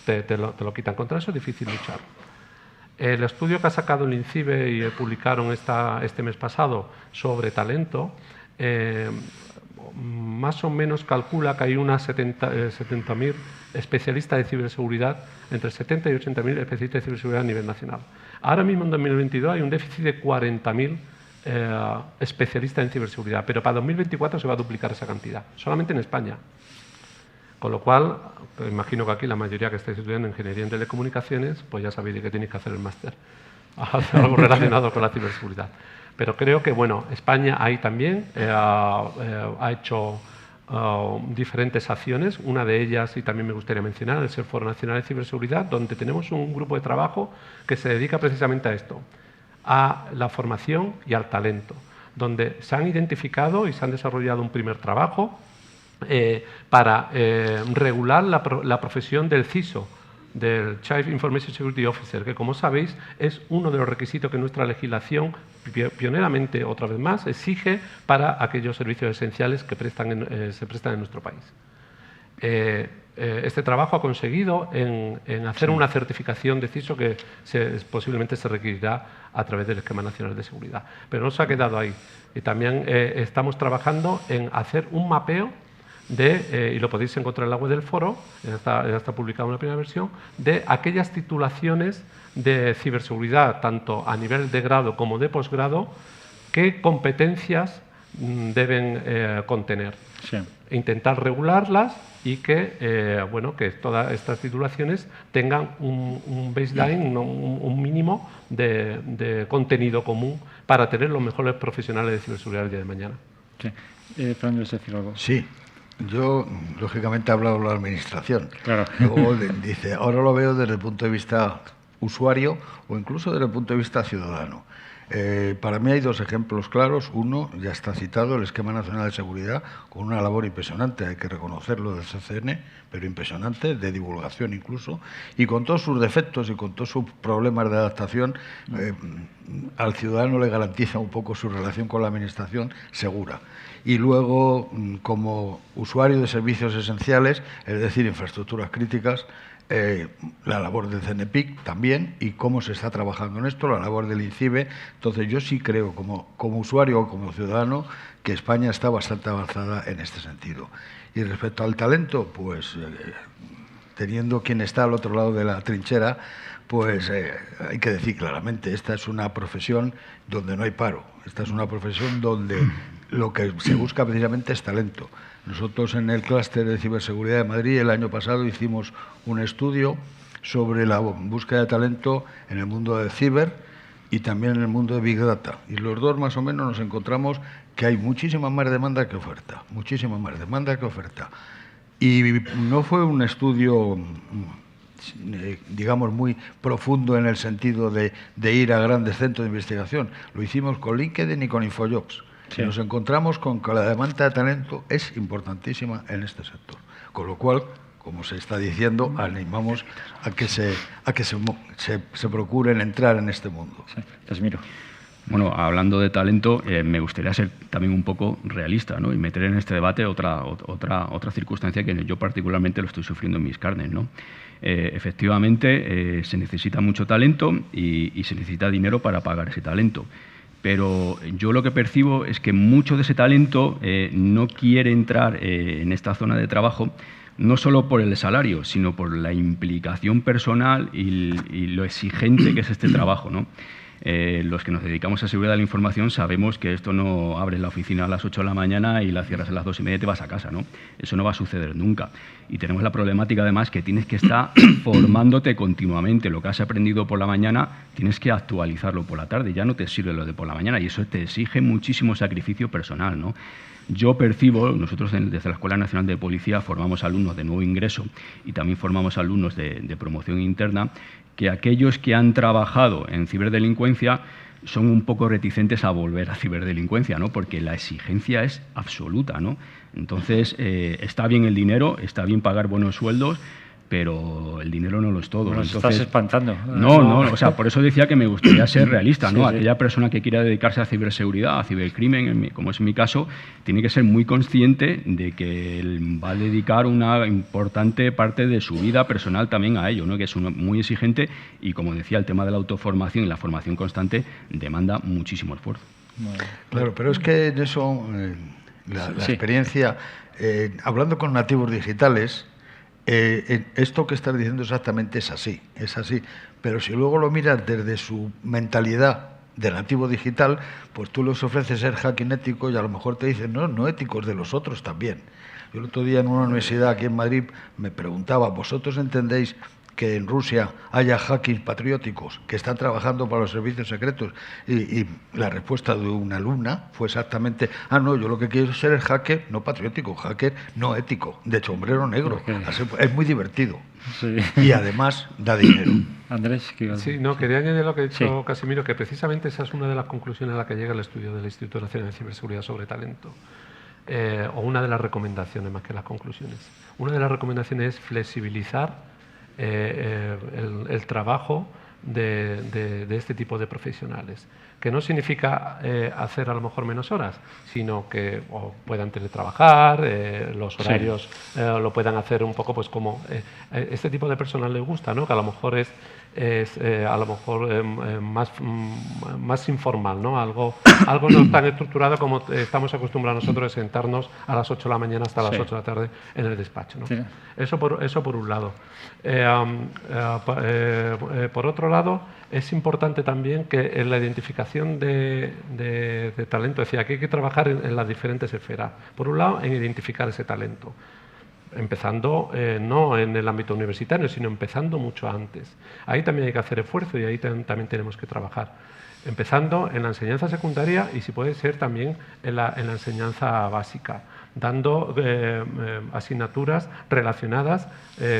te lo quitan. Contra eso es difícil luchar. El estudio que ha sacado el INCIBE y publicaron este mes pasado sobre talento, más o menos calcula que hay unas 70.000 especialistas de ciberseguridad, entre 70 y 80.000 especialistas de ciberseguridad a nivel nacional. Ahora mismo, en 2022, hay un déficit de 40.000 especialistas en ciberseguridad, pero para 2024 se va a duplicar esa cantidad, solamente en España. Con lo cual, imagino que aquí la mayoría que estáis estudiando Ingeniería en Telecomunicaciones, pues ya sabéis de qué tenéis que hacer el máster, algo relacionado con la ciberseguridad. Pero creo que, bueno, España ahí también ha hecho diferentes acciones. Una de ellas, y también me gustaría mencionar, es el Foro Nacional de Ciberseguridad, donde tenemos un grupo de trabajo que se dedica precisamente a esto, a la formación y al talento, donde se han identificado y se han desarrollado un primer trabajo para regular la profesión del CISO, del Chief Information Security Officer, que, como sabéis, es uno de los requisitos que nuestra legislación, pioneramente, otra vez más, exige para aquellos servicios esenciales que se prestan en nuestro país. Este trabajo ha conseguido en hacer una certificación de CISO que posiblemente se requerirá a través del Esquema Nacional de Seguridad. Pero no se ha quedado ahí. Y también estamos trabajando en hacer un mapeo y lo podéis encontrar en la web del foro, ya está publicada una primera versión, de aquellas titulaciones de ciberseguridad, tanto a nivel de grado como de posgrado, qué competencias deben contener. Sí. Intentar regularlas y que todas estas titulaciones tengan un baseline, un mínimo de contenido común para tener los mejores profesionales de ciberseguridad el día de mañana. Sí. Fran, ¿quieres decir algo? Sí. Yo, lógicamente, he hablado de la Administración. Claro. Luego dice, ahora lo veo desde el punto de vista usuario o incluso desde el punto de vista ciudadano. Para mí hay 2 ejemplos claros. Uno, ya está citado, el Esquema Nacional de Seguridad, con una labor impresionante, hay que reconocerlo, del CCN, pero impresionante, de divulgación incluso, y con todos sus defectos y con todos sus problemas de adaptación, al ciudadano le garantiza un poco su relación con la Administración segura. Y luego, como usuario de servicios esenciales, es decir, infraestructuras críticas, la labor del CNPIC también, y cómo se está trabajando en esto, la labor del INCIBE. Entonces, yo sí creo, como usuario o como ciudadano, que España está bastante avanzada en este sentido. Y respecto al talento, pues teniendo quien está al otro lado de la trinchera, pues hay que decir claramente, esta es una profesión donde no hay paro, esta es una profesión donde lo que se busca precisamente es talento. Nosotros en el clúster de ciberseguridad de Madrid el año pasado hicimos un estudio sobre la búsqueda de talento en el mundo del ciber y también en el mundo de Big Data. Y los dos más o menos nos encontramos que hay muchísima más demanda que oferta, muchísima más demanda que oferta. Y no fue un estudio, digamos, muy profundo en el sentido de ir a grandes centros de investigación. Lo hicimos con LinkedIn y con InfoJobs. Sí. Y nos encontramos con que la demanda de talento es importantísima en este sector. Con lo cual, como se está diciendo, animamos a que se procuren entrar en este mundo. Sí, Casimiro. Bueno, hablando de talento, me gustaría ser también un poco realista, ¿no? Y meter en este debate otra circunstancia que yo particularmente lo estoy sufriendo en mis carnes, ¿no? Efectivamente, se necesita mucho talento y se necesita dinero para pagar ese talento. Pero yo lo que percibo es que mucho de ese talento no quiere entrar en esta zona de trabajo, no solo por el salario, sino por la implicación personal y lo exigente que es este trabajo, ¿no? Los que nos dedicamos a seguridad de la información sabemos que esto no abres la oficina a las 8 de la mañana y la cierras a las 2:30 y te vas a casa, ¿no? Eso no va a suceder nunca. Y tenemos la problemática además que tienes que estar formándote continuamente. Lo que has aprendido por la mañana tienes que actualizarlo por la tarde. Ya no te sirve lo de por la mañana y eso te exige muchísimo sacrificio personal, ¿no? Yo percibo, nosotros desde la Escuela Nacional de Policía formamos alumnos de nuevo ingreso y también formamos alumnos de promoción interna, que aquellos que han trabajado en ciberdelincuencia son un poco reticentes a volver a ciberdelincuencia, ¿no? Porque la exigencia es absoluta, ¿no? Entonces, está bien el dinero, está bien pagar buenos sueldos, pero el dinero no lo es todo. Nos estás espantando. No, o sea, por eso decía que me gustaría ser realista, ¿no? Sí, aquella persona que quiera dedicarse a ciberseguridad, a cibercrimen, como es mi caso, tiene que ser muy consciente de que él va a dedicar una importante parte de su vida personal también a ello, ¿no? Que es muy exigente y, como decía, el tema de la autoformación y la formación constante demanda muchísimo esfuerzo. Claro, pero es que en eso, la experiencia, hablando con nativos digitales, esto que estás diciendo exactamente es así, pero si luego lo miras desde su mentalidad de nativo digital, pues tú les ofreces ser hacking ético y a lo mejor te dicen, no éticos de los otros también. Yo el otro día en una universidad aquí en Madrid me preguntaba, ¿vosotros entendéis que en Rusia haya hackers patrióticos que están trabajando para los servicios secretos? Y la respuesta de una alumna fue exactamente, no, yo lo que quiero es ser el hacker no patriótico, hacker no ético, de sombrero negro. Así, es muy divertido. Sí. Y además da dinero. Andrés, ¿qué ibas a decir? Sí, no, quería añadir lo que ha dicho Casimiro, que precisamente esa es una de las conclusiones a las que llega el estudio del Instituto Nacional de Ciberseguridad sobre talento. O una de las recomendaciones más que las conclusiones. Una de las recomendaciones es flexibilizar el trabajo de este tipo de profesionales, que no significa hacer a lo mejor menos horas, sino que puedan teletrabajar, los horarios lo puedan hacer un poco pues como este tipo de personal les gusta, ¿no? Que a lo mejor es a lo mejor más informal, ¿no? Algo no tan estructurado como estamos acostumbrados nosotros a sentarnos a las 8 de la mañana hasta las 8 de la tarde en el despacho, ¿no? Sí. Eso por un lado. Por otro lado, es importante también que en la identificación de talento, es decir, aquí hay que trabajar en las diferentes esferas. Por un lado, en identificar ese talento. Empezando no en el ámbito universitario, sino empezando mucho antes. Ahí también hay que hacer esfuerzo y ahí también tenemos que trabajar. Empezando en la enseñanza secundaria y si puede ser también en la enseñanza básica, dando asignaturas relacionadas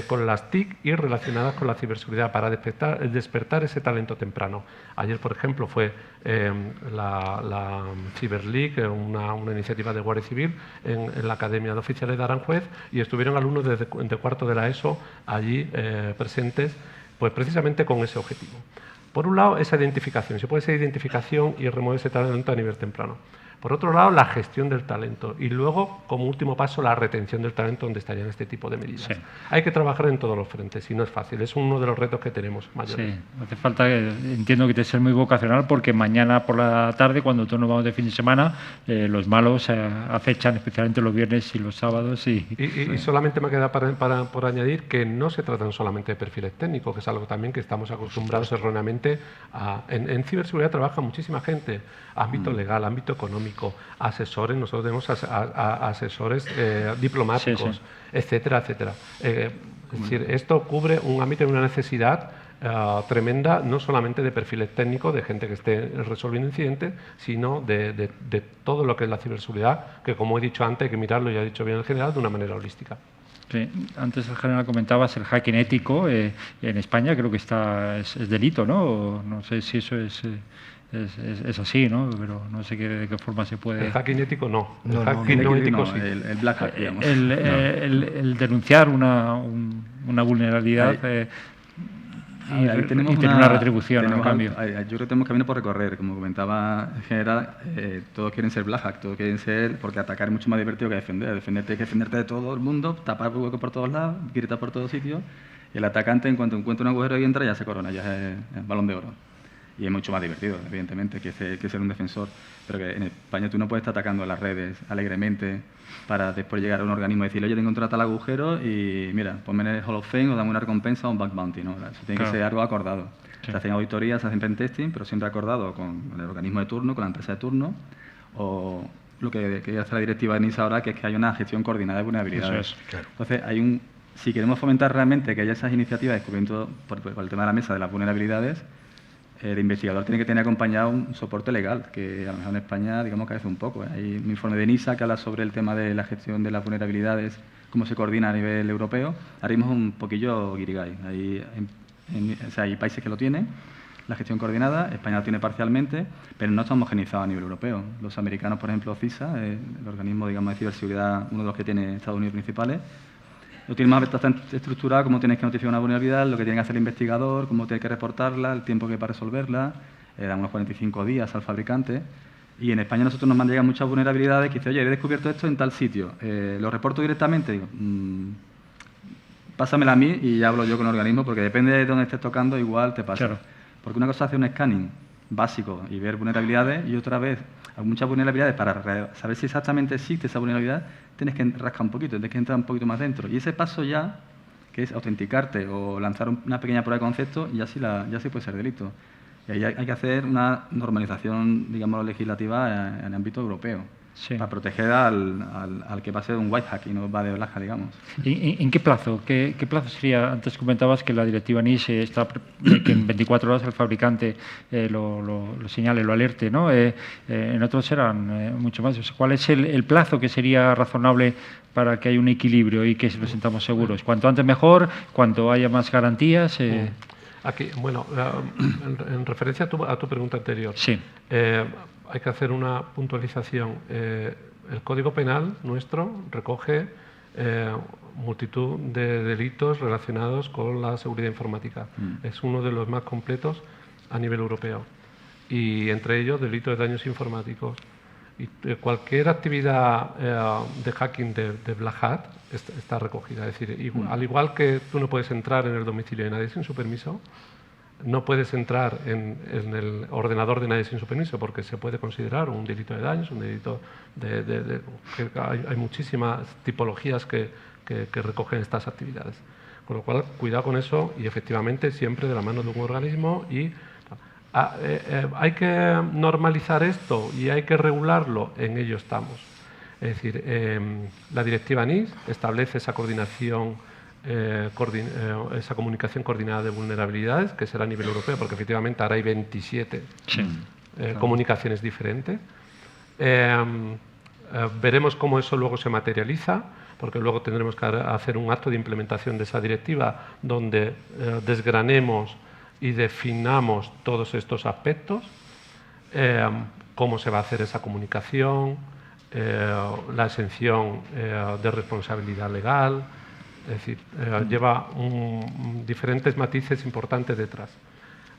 con las TIC y relacionadas con la ciberseguridad para despertar ese talento temprano. Ayer, por ejemplo, fue la Cyber League, una iniciativa de Guardia Civil en la Academia de Oficiales de Aranjuez y estuvieron alumnos de cuarto de la ESO allí presentes, pues precisamente con ese objetivo. Por un lado, esa identificación. Se puede ser identificación y remover ese talento a nivel temprano. Por otro lado, la gestión del talento. Y luego, como último paso, la retención del talento, donde estarían este tipo de medidas. Sí. Hay que trabajar en todos los frentes y no es fácil. Es uno de los retos que tenemos mayores. Sí, hace falta, entiendo que te ser muy vocacional, porque mañana por la tarde, cuando todos nos vamos de fin de semana, los malos acechan, especialmente los viernes y los sábados. Y solamente me queda por añadir que no se tratan solamente de perfiles técnicos, que es algo también que estamos acostumbrados erróneamente a... En ciberseguridad trabaja muchísima gente, ámbito legal, ámbito económico, asesores, nosotros tenemos asesores diplomáticos, sí. etcétera, etcétera. Es decir, esto cubre un ámbito y una necesidad tremenda, no solamente de perfiles técnicos, de gente que esté resolviendo incidentes, sino de todo lo que es la ciberseguridad, que como he dicho antes, hay que mirarlo, ya ha dicho bien el general, de una manera holística. Sí. Antes el general comentabas el hacking ético. En España creo que es delito, ¿no? No sé si eso es así, ¿no? Pero no sé de qué forma se puede... El hacking ético no. El hacking no ético sí. El black hat, digamos. El denunciar una vulnerabilidad... Ahí tenemos y tener una retribución a cambio. Yo creo que tenemos camino por recorrer. Como comentaba el general, todos quieren ser black hat, todos quieren ser... Porque atacar es mucho más divertido que defender. Defenderte hay que defenderte de todo el mundo, tapar huecos por todos lados, gritar por todos sitios. Y el atacante, en cuanto encuentra un agujero y entra, ya se corona, ya es balón de oro. Y es mucho más divertido, evidentemente, que ser un defensor. Pero que en España tú no puedes estar atacando a las redes alegremente para después llegar a un organismo y decirle, oye, te he encontrado tal agujero y mira, ponme en el Hall of Fame o dame una recompensa o un bug bounty, ¿no? Eso tiene que ser algo acordado. Sí. Se hacen auditorías, se hacen pentesting, pero siempre acordado con el organismo de turno, con la empresa de turno, o lo que hace la directiva de NIS ahora, que es que haya una gestión coordinada de vulnerabilidades. Eso es, claro. Entonces, si queremos fomentar realmente que haya esas iniciativas descubriendo por el tema de la mesa de las vulnerabilidades, el investigador tiene que tener acompañado un soporte legal, que a lo mejor en España, digamos, carece un poco. Hay un informe de NISA que habla sobre el tema de la gestión de las vulnerabilidades, cómo se coordina a nivel europeo. Ahora mismo es un poquillo guirigay. Hay países que lo tienen, la gestión coordinada, España lo tiene parcialmente, pero no está homogenizado a nivel europeo. Los americanos, por ejemplo, CISA, el organismo, digamos, de ciberseguridad, uno de los que tiene Estados Unidos principales, lo tiene más bastante estructurado, cómo tienes que notificar una vulnerabilidad, lo que tiene que hacer el investigador, cómo tiene que reportarla, el tiempo que para resolverla, dan unos 45 días al fabricante. Y en España nosotros nos han llegado muchas vulnerabilidades que dicen, oye, he descubierto esto en tal sitio, ¿lo reporto directamente? Digo, pásamela a mí y ya hablo yo con el organismo, porque depende de dónde estés tocando, igual te pasa. Claro. Porque una cosa es hacer un scanning básico y ver vulnerabilidades, y otra vez, hay muchas vulnerabilidades, para saber si exactamente existe esa vulnerabilidad, tienes que rascar un poquito, tienes que entrar un poquito más dentro. Y ese paso ya, que es autenticarte o lanzar una pequeña prueba de concepto, ya sí puede ser delito. Y ahí hay que hacer una normalización, digamos, legislativa en el ámbito europeo. Sí. Para proteger al que va a ser un white hack y no va de black hat, digamos. ¿En qué plazo? ¿Qué plazo sería? Antes comentabas que la directiva NIS está que en 24 horas el fabricante lo señale, lo alerte, ¿no? En otros serán mucho más. O sea, ¿cuál es el plazo que sería razonable para que haya un equilibrio y que nos sintamos seguros? Cuanto antes mejor, cuanto haya más garantías. Aquí, bueno, en referencia a tu pregunta anterior. Sí. Hay que hacer una puntualización. El Código Penal nuestro recoge multitud de delitos relacionados con la seguridad informática. Es uno de los más completos a nivel europeo. Y entre ellos, delitos de daños informáticos. Y cualquier actividad de hacking de Black Hat está recogida. Es decir, al igual que tú no puedes entrar en el domicilio de nadie sin su permiso, no puedes entrar en el ordenador de nadie sin su permiso, porque se puede considerar un delito de daños, un delito que hay muchísimas tipologías que recogen estas actividades. Con lo cual, cuidado con eso y efectivamente siempre de la mano de un organismo y hay que normalizar esto y hay que regularlo, en ello estamos. Es decir, la directiva NIS establece esa coordinación, esa comunicación coordinada de vulnerabilidades, que será a nivel europeo, porque efectivamente ahora hay 27 comunicaciones diferentes. Veremos cómo eso luego se materializa, porque luego tendremos que hacer un acto de implementación de esa directiva donde desgranemos y definamos todos estos aspectos, cómo se va a hacer esa comunicación, la exención de responsabilidad legal, es decir, lleva diferentes matices importantes detrás.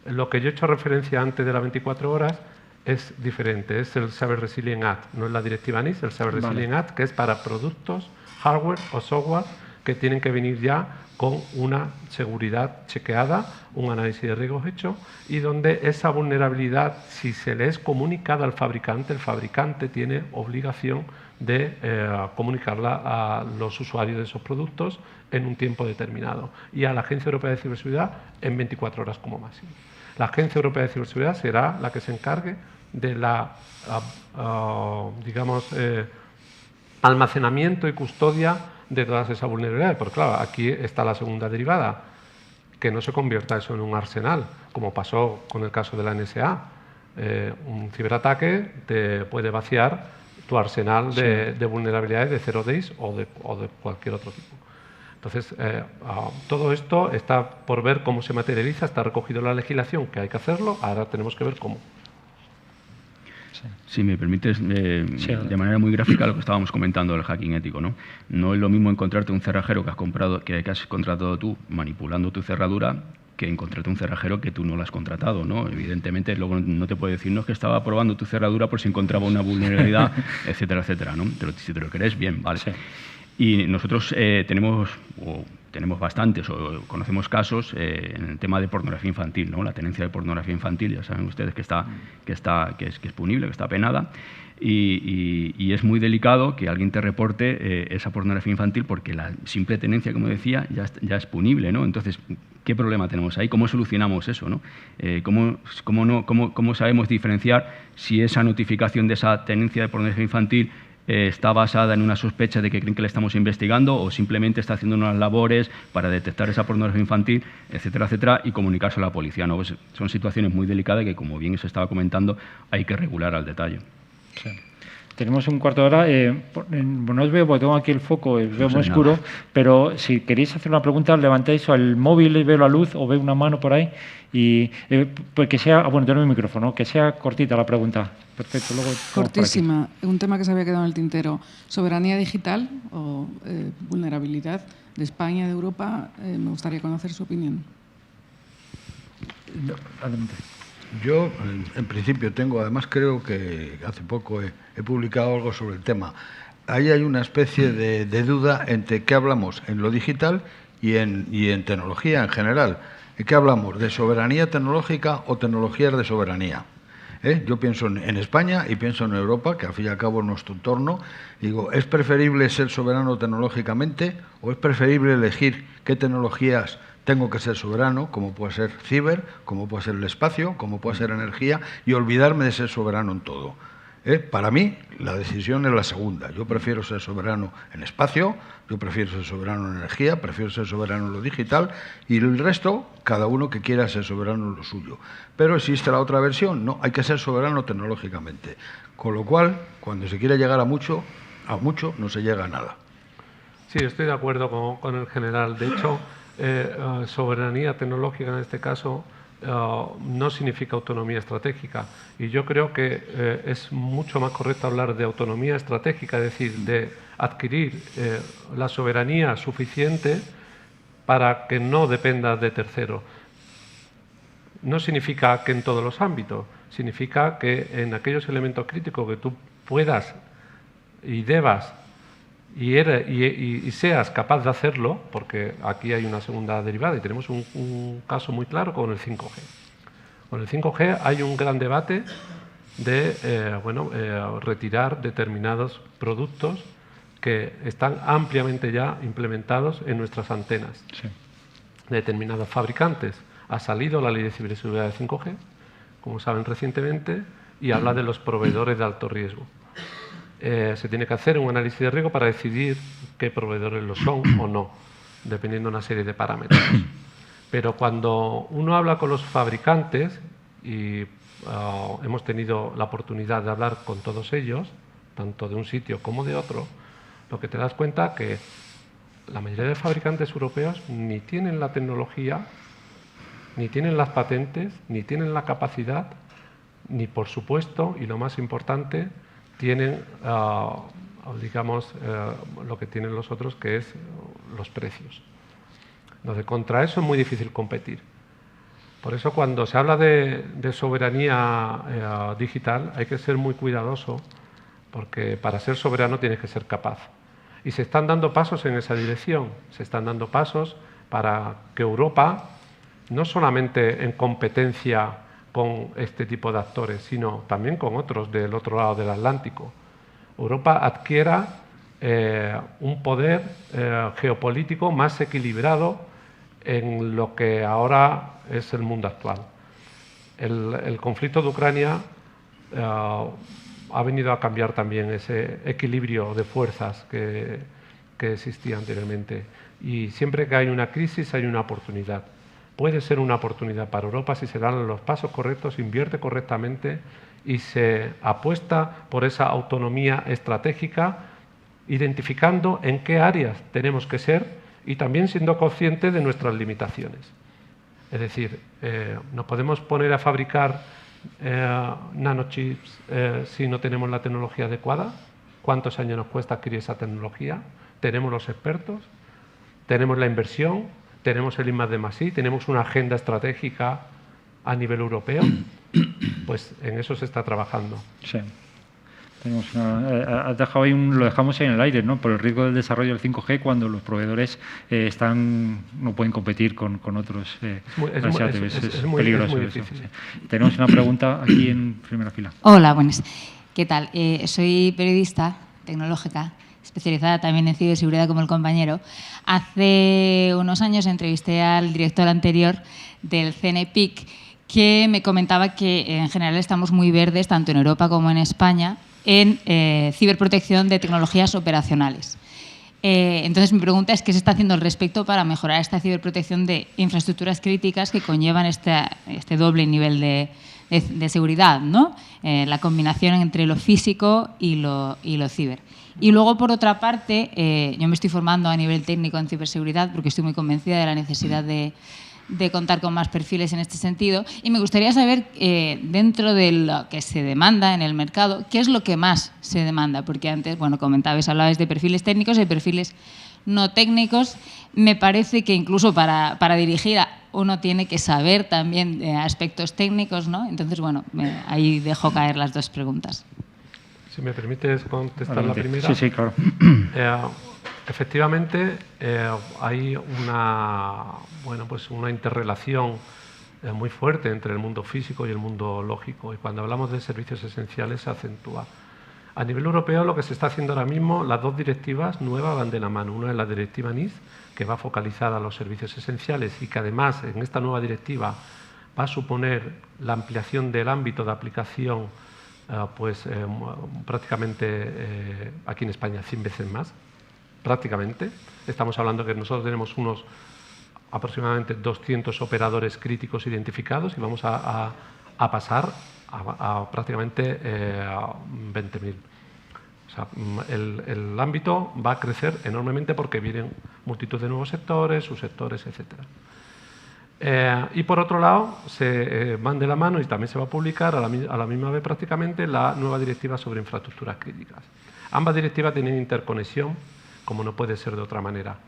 Lo que yo he hecho referencia antes de las 24 horas es diferente, es el Cyber Resilience Act, no es la directiva NIS, el Cyber Resilience Act, que es para productos, hardware o software que tienen que venir ya con una seguridad chequeada, un análisis de riesgos hecho, y donde esa vulnerabilidad, si se le es comunicada al fabricante, el fabricante tiene obligación de comunicarla a los usuarios de esos productos en un tiempo determinado, y a la Agencia Europea de Ciberseguridad en 24 horas como máximo. La Agencia Europea de Ciberseguridad será la que se encargue de la, almacenamiento y custodia de todas esas vulnerabilidades. Porque claro, aquí está la segunda derivada, que no se convierta eso en un arsenal, como pasó con el caso de la NSA. Un ciberataque te puede vaciar tu arsenal de vulnerabilidades de 0 days o de cualquier otro tipo. Entonces, todo esto está por ver cómo se materializa, está recogido en la legislación, que hay que hacerlo, ahora tenemos que ver cómo. Si me permites, de manera muy gráfica, lo que estábamos comentando del hacking ético, ¿no? No es lo mismo encontrarte un cerrajero que has contratado tú manipulando tu cerradura que encontrarte un cerrajero que tú no lo has contratado, ¿no? Evidentemente, luego no te puede decir, no, es que estaba probando tu cerradura por si encontraba una vulnerabilidad, etcétera, etcétera, ¿no? Si te lo crees, bien, vale. Sí. Y nosotros tenemos bastantes, o conocemos casos en el tema de pornografía infantil, ¿no? La tenencia de pornografía infantil, ya saben ustedes que es punible, que está penada, y es muy delicado que alguien te reporte esa pornografía infantil porque la simple tenencia, como decía, ya es punible, ¿no? Entonces, ¿qué problema tenemos ahí? ¿Cómo solucionamos eso, ¿no? ¿Cómo sabemos diferenciar si esa notificación de esa tenencia de pornografía infantil está basada en una sospecha de que creen que le estamos investigando o simplemente está haciendo unas labores para detectar esa pornografía infantil, etcétera, etcétera, y comunicarse a la policía, ¿no? Pues son situaciones muy delicadas que, como bien se estaba comentando, hay que regular al detalle. Sí. Tenemos un cuarto de hora. No os veo porque tengo aquí el foco, veo muy oscuro, pero si queréis hacer una pregunta, levantáis el móvil y veo la luz o veo una mano por ahí. Y pues que sea, bueno, tengo el micrófono, que sea cortita la pregunta. Perfecto. Luego cortísima. Un tema que se había quedado en el tintero. Soberanía digital o vulnerabilidad de España, de Europa. Me gustaría conocer su opinión. Adelante. Yo, en principio, además creo que hace poco he publicado algo sobre el tema. Ahí hay una especie de duda entre qué hablamos en lo digital y en tecnología en general. ¿En qué hablamos? ¿De soberanía tecnológica o tecnologías de soberanía? Yo pienso en España y pienso en Europa, que al fin y al cabo es nuestro entorno. Digo, ¿es preferible ser soberano tecnológicamente o es preferible elegir qué tecnologías tengo que ser soberano, como puede ser ciber, como puede ser el espacio, como puede ser energía, y olvidarme de ser soberano en todo? Para mí, la decisión es la segunda. Yo prefiero ser soberano en espacio, yo prefiero ser soberano en energía, prefiero ser soberano en lo digital, y el resto, cada uno que quiera ser soberano en lo suyo. Pero existe la otra versión, no, hay que ser soberano tecnológicamente. Con lo cual, cuando se quiere llegar a mucho no se llega a nada. Sí, estoy de acuerdo con el general. De hecho, soberanía tecnológica en este caso no significa autonomía estratégica, y yo creo que es mucho más correcto hablar de autonomía estratégica, es decir, de adquirir la soberanía suficiente para que no dependa de terceros. No significa que en todos los ámbitos, significa que en aquellos elementos críticos que tú puedas y debas y seas capaz de hacerlo, porque aquí hay una segunda derivada y tenemos un caso muy claro con el 5G. Con el 5G hay un gran debate de retirar determinados productos que están ampliamente ya implementados en nuestras antenas. Sí. Determinados fabricantes. Ha salido la ley de ciberseguridad de 5G, como saben recientemente, y habla de los proveedores de alto riesgo. Se tiene que hacer un análisis de riesgo para decidir qué proveedores lo son o no, dependiendo de una serie de parámetros. Pero cuando uno habla con los fabricantes, y hemos tenido la oportunidad de hablar con todos ellos, tanto de un sitio como de otro, lo que te das cuenta que la mayoría de fabricantes europeos ni tienen la tecnología, ni tienen las patentes, ni tienen la capacidad, ni por supuesto, y lo más importante, tienen, lo que tienen los otros, que es los precios. Entonces, contra eso es muy difícil competir. Por eso cuando se habla de soberanía digital hay que ser muy cuidadoso, porque para ser soberano tienes que ser capaz. Y se están dando pasos en esa dirección, se están dando pasos para que Europa, no solamente en competencia con este tipo de actores, sino también con otros del otro lado del Atlántico, Europa adquiera un poder geopolítico más equilibrado en lo que ahora es el mundo actual. El conflicto de Ucrania ha venido a cambiar también ese equilibrio de fuerzas que existía anteriormente. Y siempre que hay una crisis hay una oportunidad. Puede ser una oportunidad para Europa si se dan los pasos correctos, se invierte correctamente y se apuesta por esa autonomía estratégica, identificando en qué áreas tenemos que ser y también siendo conscientes de nuestras limitaciones. Es decir, no podemos poner a fabricar nanochips si no tenemos la tecnología adecuada. ¿Cuántos años nos cuesta adquirir esa tecnología? ¿Tenemos los expertos? ¿Tenemos la inversión? ¿Tenemos el I+D+I? ¿Tenemos una agenda estratégica a nivel europeo? Pues en eso se está trabajando. Sí. Has dejado ahí lo dejamos ahí en el aire, ¿no? Por el riesgo del desarrollo del 5G cuando los proveedores no pueden competir con otros. Es peligroso eso. Sí. Tenemos una pregunta aquí en primera fila. Hola, buenas. ¿Qué tal? Soy periodista tecnológica, especializada también en ciberseguridad como el compañero. Hace unos años entrevisté al director anterior del CNPIC que me comentaba que en general estamos muy verdes, tanto en Europa como en España, en ciberprotección de tecnologías operacionales. Entonces, mi pregunta es qué se está haciendo al respecto para mejorar esta ciberprotección de infraestructuras críticas que conllevan este doble nivel de seguridad, ¿no? La combinación entre lo físico y lo ciber. Y luego, por otra parte, yo me estoy formando a nivel técnico en ciberseguridad porque estoy muy convencida de la necesidad de contar con más perfiles en este sentido. Y me gustaría saber, dentro de lo que se demanda en el mercado, ¿qué es lo que más se demanda? Porque antes, bueno, hablabais de perfiles técnicos y de perfiles no técnicos. Me parece que incluso para dirigir uno tiene que saber también aspectos técnicos, ¿no? Entonces, bueno, ahí dejo caer las dos preguntas. Si me permites contestar Adelante. La primera. Sí, claro. Efectivamente, hay una interrelación muy fuerte entre el mundo físico y el mundo lógico, y cuando hablamos de servicios esenciales se acentúa. A nivel europeo, lo que se está haciendo ahora mismo, las dos directivas nuevas van de la mano. Una es la directiva NIS, que va focalizada a los servicios esenciales y que además en esta nueva directiva va a suponer la ampliación del ámbito de aplicación prácticamente aquí en España 100 veces más. Prácticamente. Estamos hablando que nosotros tenemos aproximadamente 200 operadores críticos identificados y vamos a pasar a prácticamente 20.000. O sea, el ámbito va a crecer enormemente porque vienen multitud de nuevos sectores, subsectores, etc. Y por otro lado, se van de la mano y también se va a publicar a la misma vez prácticamente la nueva directiva sobre infraestructuras críticas. Ambas directivas tienen interconexión, como no puede ser de otra manera.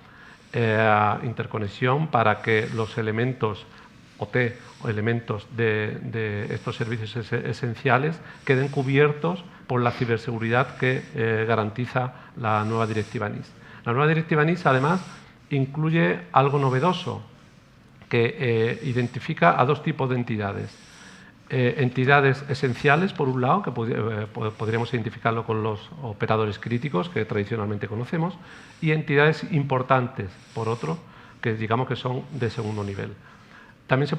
Interconexión para que los elementos OT o elementos de estos servicios esenciales queden cubiertos por la ciberseguridad que garantiza la nueva directiva NIS. La nueva directiva NIS, además, incluye algo novedoso, que identifica a dos tipos de entidades. Entidades esenciales, por un lado, que podríamos identificarlo con los operadores críticos que tradicionalmente conocemos, y entidades importantes, por otro, que digamos que son de segundo nivel. También se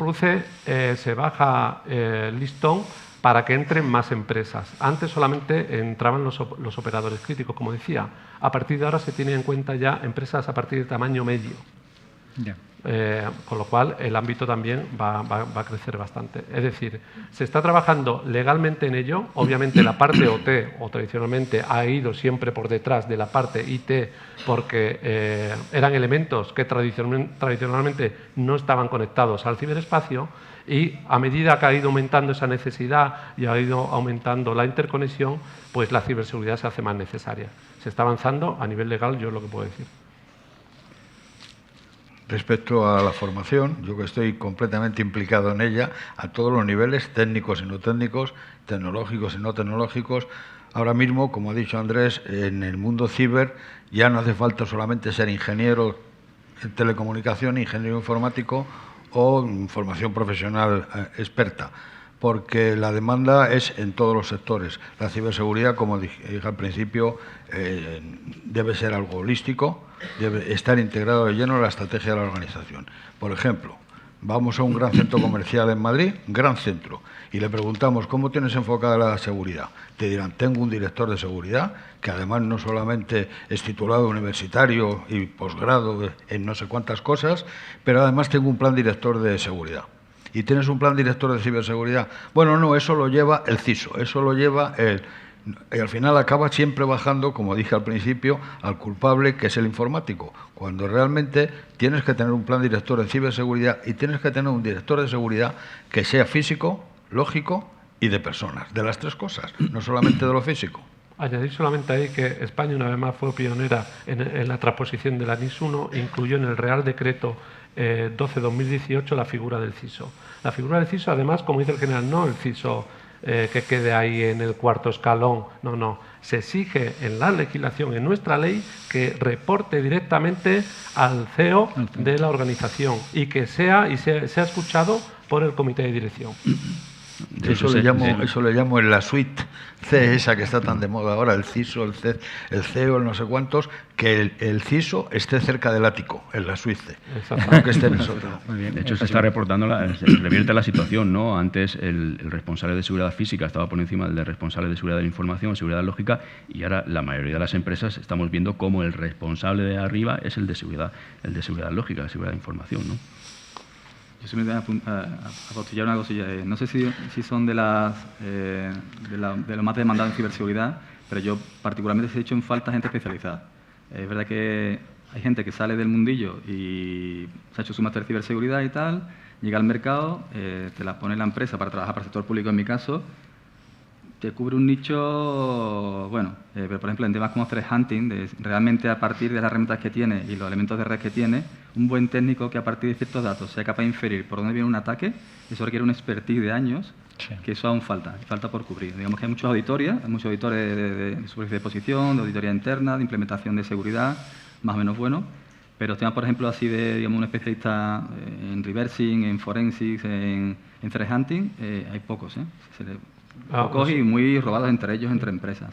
baja el listón para que entren más empresas. Antes solamente entraban los operadores críticos, como decía. A partir de ahora se tienen en cuenta ya empresas a partir de tamaño medio. Yeah. Con lo cual el ámbito también va a crecer bastante. Es decir, se está trabajando legalmente en ello. Obviamente la parte OT o tradicionalmente ha ido siempre por detrás de la parte IT porque eran elementos que tradicionalmente no estaban conectados al ciberespacio, y a medida que ha ido aumentando esa necesidad y ha ido aumentando la interconexión, pues la ciberseguridad se hace más necesaria. Se está avanzando a nivel legal, yo es lo que puedo decir. Respecto a la formación, yo que estoy completamente implicado en ella, a todos los niveles, técnicos y no técnicos, tecnológicos y no tecnológicos. Ahora mismo, como ha dicho Andrés, en el mundo ciber ya no hace falta solamente ser ingeniero en telecomunicación, ingeniero informático o formación profesional experta, porque la demanda es en todos los sectores. La ciberseguridad, como dije al principio, debe ser algo holístico, debe estar integrado de lleno en la estrategia de la organización. Por ejemplo, vamos a un gran centro comercial en Madrid, gran centro, y le preguntamos ¿cómo tienes enfocada la seguridad? Te dirán, tengo un director de seguridad, que además no solamente es titulado universitario y posgrado en no sé cuántas cosas, pero además tengo un plan director de seguridad. ¿Y tienes un plan director de ciberseguridad? Bueno, no, eso lo lleva el CISO, eso lo lleva el... Y al final acaba siempre bajando, como dije al principio, al culpable, que es el informático, cuando realmente tienes que tener un plan director de ciberseguridad y tienes que tener un director de seguridad que sea físico, lógico y de personas, de las tres cosas, no solamente de lo físico. Añadir solamente ahí que España una vez más fue pionera en la transposición de la NIS 1 e incluyó en el Real Decreto 12/2018 la figura del CISO. La figura del CISO, además, como dice el general, no el CISO que quede ahí en el cuarto escalón, no. Se exige en la legislación, en nuestra ley, que reporte directamente al CEO de la organización y que sea escuchado por el comité de dirección. Eso le llamo en la suite C, esa que está tan de moda ahora, el CISO, el CEO, el no sé cuántos, que el CISO esté cerca del ático, en la suite C, no que esté en el sótano. Muy bien. De hecho, se está reportando, se revierte la situación, ¿no? Antes el responsable de seguridad física estaba por encima del responsable de seguridad de la información, seguridad lógica, y ahora la mayoría de las empresas estamos viendo cómo el responsable de arriba es el de seguridad lógica, de seguridad de información, ¿no? Yo se me voy a apostillar una cosilla. No sé si son de lo más demandado en ciberseguridad, pero yo particularmente he hecho en falta gente especializada. Es verdad que hay gente que sale del mundillo y se ha hecho su máster de ciberseguridad y tal, llega al mercado, te la pone la empresa para trabajar para el sector público, en mi caso, te cubre un nicho, bueno, pero por ejemplo en temas como threat hunting, realmente a partir de las herramientas que tiene y los elementos de red que tiene, un buen técnico que a partir de ciertos datos sea capaz de inferir por dónde viene un ataque, eso requiere un expertise de años, que eso aún falta por cubrir. Digamos que hay muchos auditores de superficie de posición, de auditoría interna, de implementación de seguridad, más o menos bueno, pero temas, por ejemplo, así de, digamos, un especialista en reversing, en forensics, en threat hunting, hay pocos, pocos y muy robados entre ellos, entre empresas.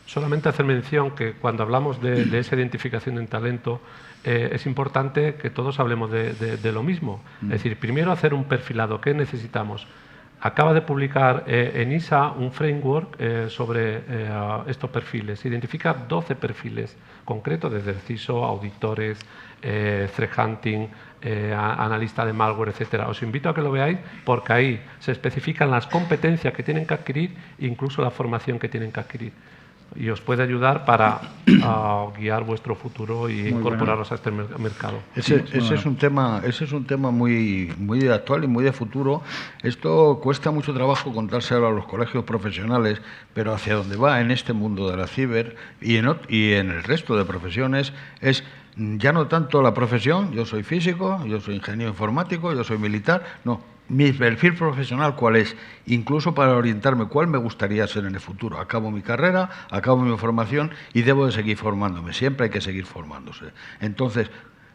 Solamente hacer mención que cuando hablamos de esa identificación en talento, es importante que todos hablemos de lo mismo. Es decir, primero hacer un perfilado. ¿Qué necesitamos? Acaba de publicar ENISA un framework sobre estos perfiles. Identifica 12 perfiles concretos, desde el CISO, auditores, threat hunting, analista de malware, etcétera. Os invito a que lo veáis porque ahí se especifican las competencias que tienen que adquirir e incluso la formación que tienen que adquirir. Y os puede ayudar para guiar vuestro futuro y incorporaros a este mercado. Ese es un tema muy actual y muy de futuro. Esto cuesta mucho trabajo contárselo a los colegios profesionales, pero hacia donde va en este mundo de la ciber y en el resto de profesiones es ya no tanto la profesión, yo soy físico, yo soy ingeniero informático, yo soy militar, no. Mi perfil profesional, ¿cuál es? Incluso para orientarme, ¿cuál me gustaría ser en el futuro? Acabo mi carrera, acabo mi formación y debo de seguir formándome. Siempre hay que seguir formándose. Entonces,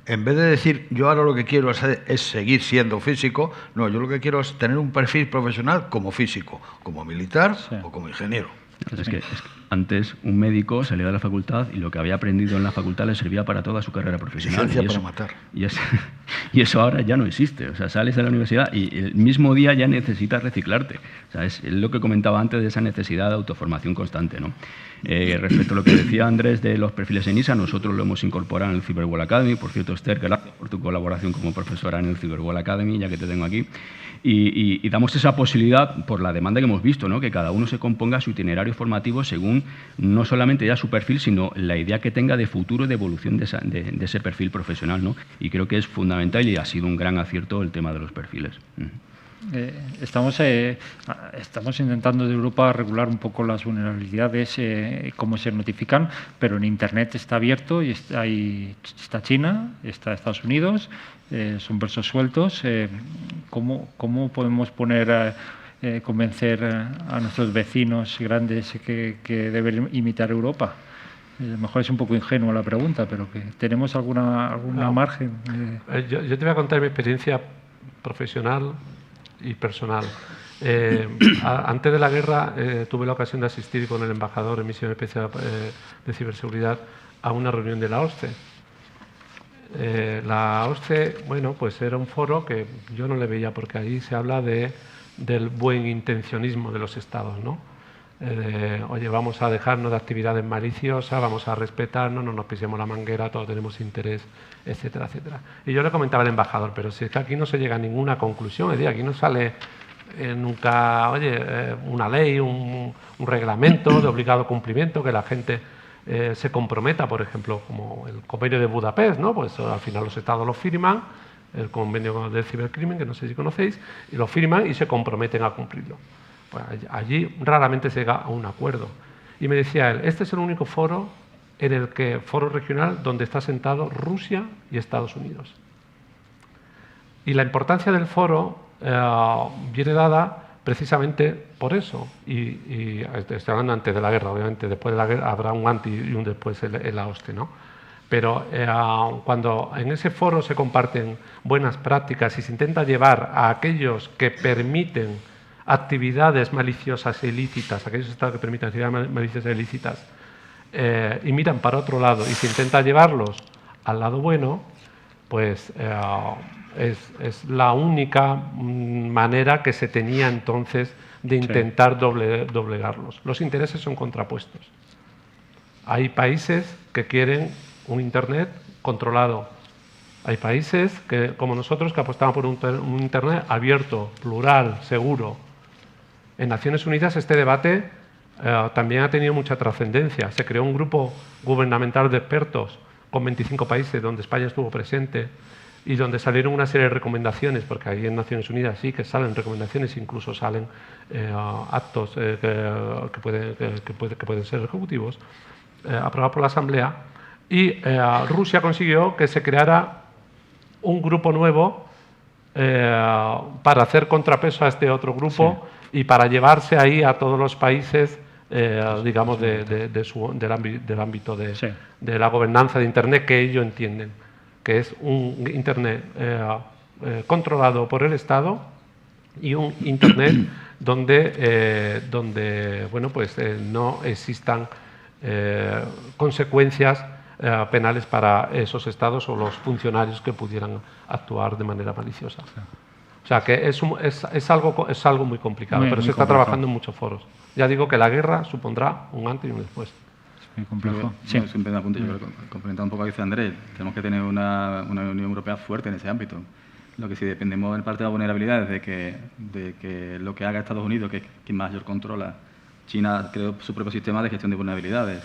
en vez de decir, yo ahora lo que quiero es seguir siendo físico, no, yo lo que quiero es tener un perfil profesional como físico, como militar o como ingeniero. Es que antes un médico salía de la facultad y lo que había aprendido en la facultad le servía para toda su carrera profesional. Licencia para matar. Y eso ahora ya no existe. O sea, sales de la universidad y el mismo día ya necesitas reciclarte. O sea, es lo que comentaba antes de esa necesidad de autoformación constante, ¿no? Respecto a lo que decía Andrés de los perfiles en ISA, nosotros lo hemos incorporado en el Cyber World Academy. Por cierto, Esther, gracias por tu colaboración como profesora en el Cyber World Academy, ya que te tengo aquí. Y damos esa posibilidad por la demanda que hemos visto, ¿no? Que cada uno se componga su itinerario formativo según no solamente ya su perfil, sino la idea que tenga de futuro, de evolución de ese perfil profesional, ¿no? Y creo que es fundamental y ha sido un gran acierto el tema de los perfiles. estamos intentando de Europa regular un poco las vulnerabilidades, cómo se notifican, pero en Internet está abierto y está China, está Estados Unidos, son versos sueltos. ¿Cómo podemos convencer a nuestros vecinos grandes que deben imitar Europa? A lo mejor es un poco ingenua la pregunta, pero que tenemos alguna margen. Yo te voy a contar mi experiencia profesional y personal. Antes de la guerra tuve la ocasión de asistir con el embajador en misión especial de ciberseguridad a una reunión de la OSCE. La OSCE, bueno, pues era un foro que yo no le veía, porque allí se habla del buen intencionismo de los estados, ¿no? Oye, vamos a dejarnos de actividades maliciosas, vamos a respetarnos, no nos pisemos la manguera, todos tenemos interés, etcétera, etcétera. Y yo le comentaba al embajador, pero si es que aquí no se llega a ninguna conclusión, es decir, aquí no sale nunca, una ley, un reglamento de obligado cumplimiento, que la gente se comprometa, por ejemplo, como el convenio de Budapest, ¿no? Pues al final los estados lo firman, el convenio del cibercrimen, que no sé si conocéis, y lo firman y se comprometen a cumplirlo. Pues allí raramente se llega a un acuerdo. Y me decía él, este es el único foro foro regional donde está sentado Rusia y Estados Unidos. Y la importancia del foro viene dada precisamente por eso. Y estoy hablando antes de la guerra, obviamente, después de la guerra habrá un antes y un después en la OSCE, ¿no? Pero cuando en ese foro se comparten buenas prácticas y se intenta llevar a aquellos que permiten actividades maliciosas e ilícitas, aquellos estados que permiten actividades maliciosas e ilícitas, y miran para otro lado y se intenta llevarlos al lado bueno, pues es la única manera que se tenía entonces de intentar doblegarlos. Los intereses son contrapuestos. Hay países que quieren un Internet controlado. Hay países como nosotros que apostamos por un Internet abierto, plural, seguro. En Naciones Unidas este debate también ha tenido mucha trascendencia. Se creó un grupo gubernamental de expertos con 25 países, donde España estuvo presente, y donde salieron una serie de recomendaciones, porque ahí en Naciones Unidas sí que salen recomendaciones, incluso salen actos que pueden ser ejecutivos, aprobados por la Asamblea, y Rusia consiguió que se creara un grupo nuevo para hacer contrapeso a este otro grupo, sí, y para llevarse ahí a todos los países, digamos, del ámbito de la gobernanza de Internet que ellos entienden, que es un Internet controlado por el Estado y un Internet donde bueno, pues, no existan consecuencias penales para esos estados o los funcionarios que pudieran actuar de manera maliciosa. O sea, que es algo muy complicado, pero se está trabajando en muchos foros. Ya digo que la guerra supondrá un antes y un después. Es muy complejo. Sí. No, siempre me apunto, yo creo que complementando un poco lo que dice Andrés, tenemos que tener una Unión Europea fuerte en ese ámbito. Lo que sí dependemos en parte de la vulnerabilidad de que lo que haga Estados Unidos, que es quien mayor controla, China creó su propio sistema de gestión de vulnerabilidades.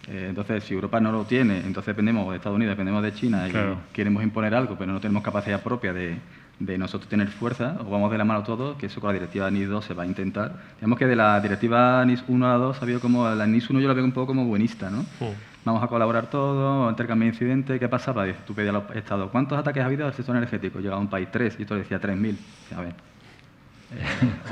Entonces, si Europa no lo tiene, entonces dependemos de Estados Unidos, dependemos de China, claro, y queremos imponer algo, pero no tenemos capacidad propia de nosotros tener fuerza, o vamos de la mano todos, que eso con la directiva NIS 2 se va a intentar. Digamos que de la directiva NIS 1 a 2 ha habido como, la NIS 1 yo la veo un poco como buenista, ¿no? Sí. Vamos a colaborar todos, intercambiar incidentes. ¿Qué pasaba? Tú pedías a los estados, ¿cuántos ataques ha habido al sector energético? Llegaba a un país 3 y tú le decías 3.000. A ver,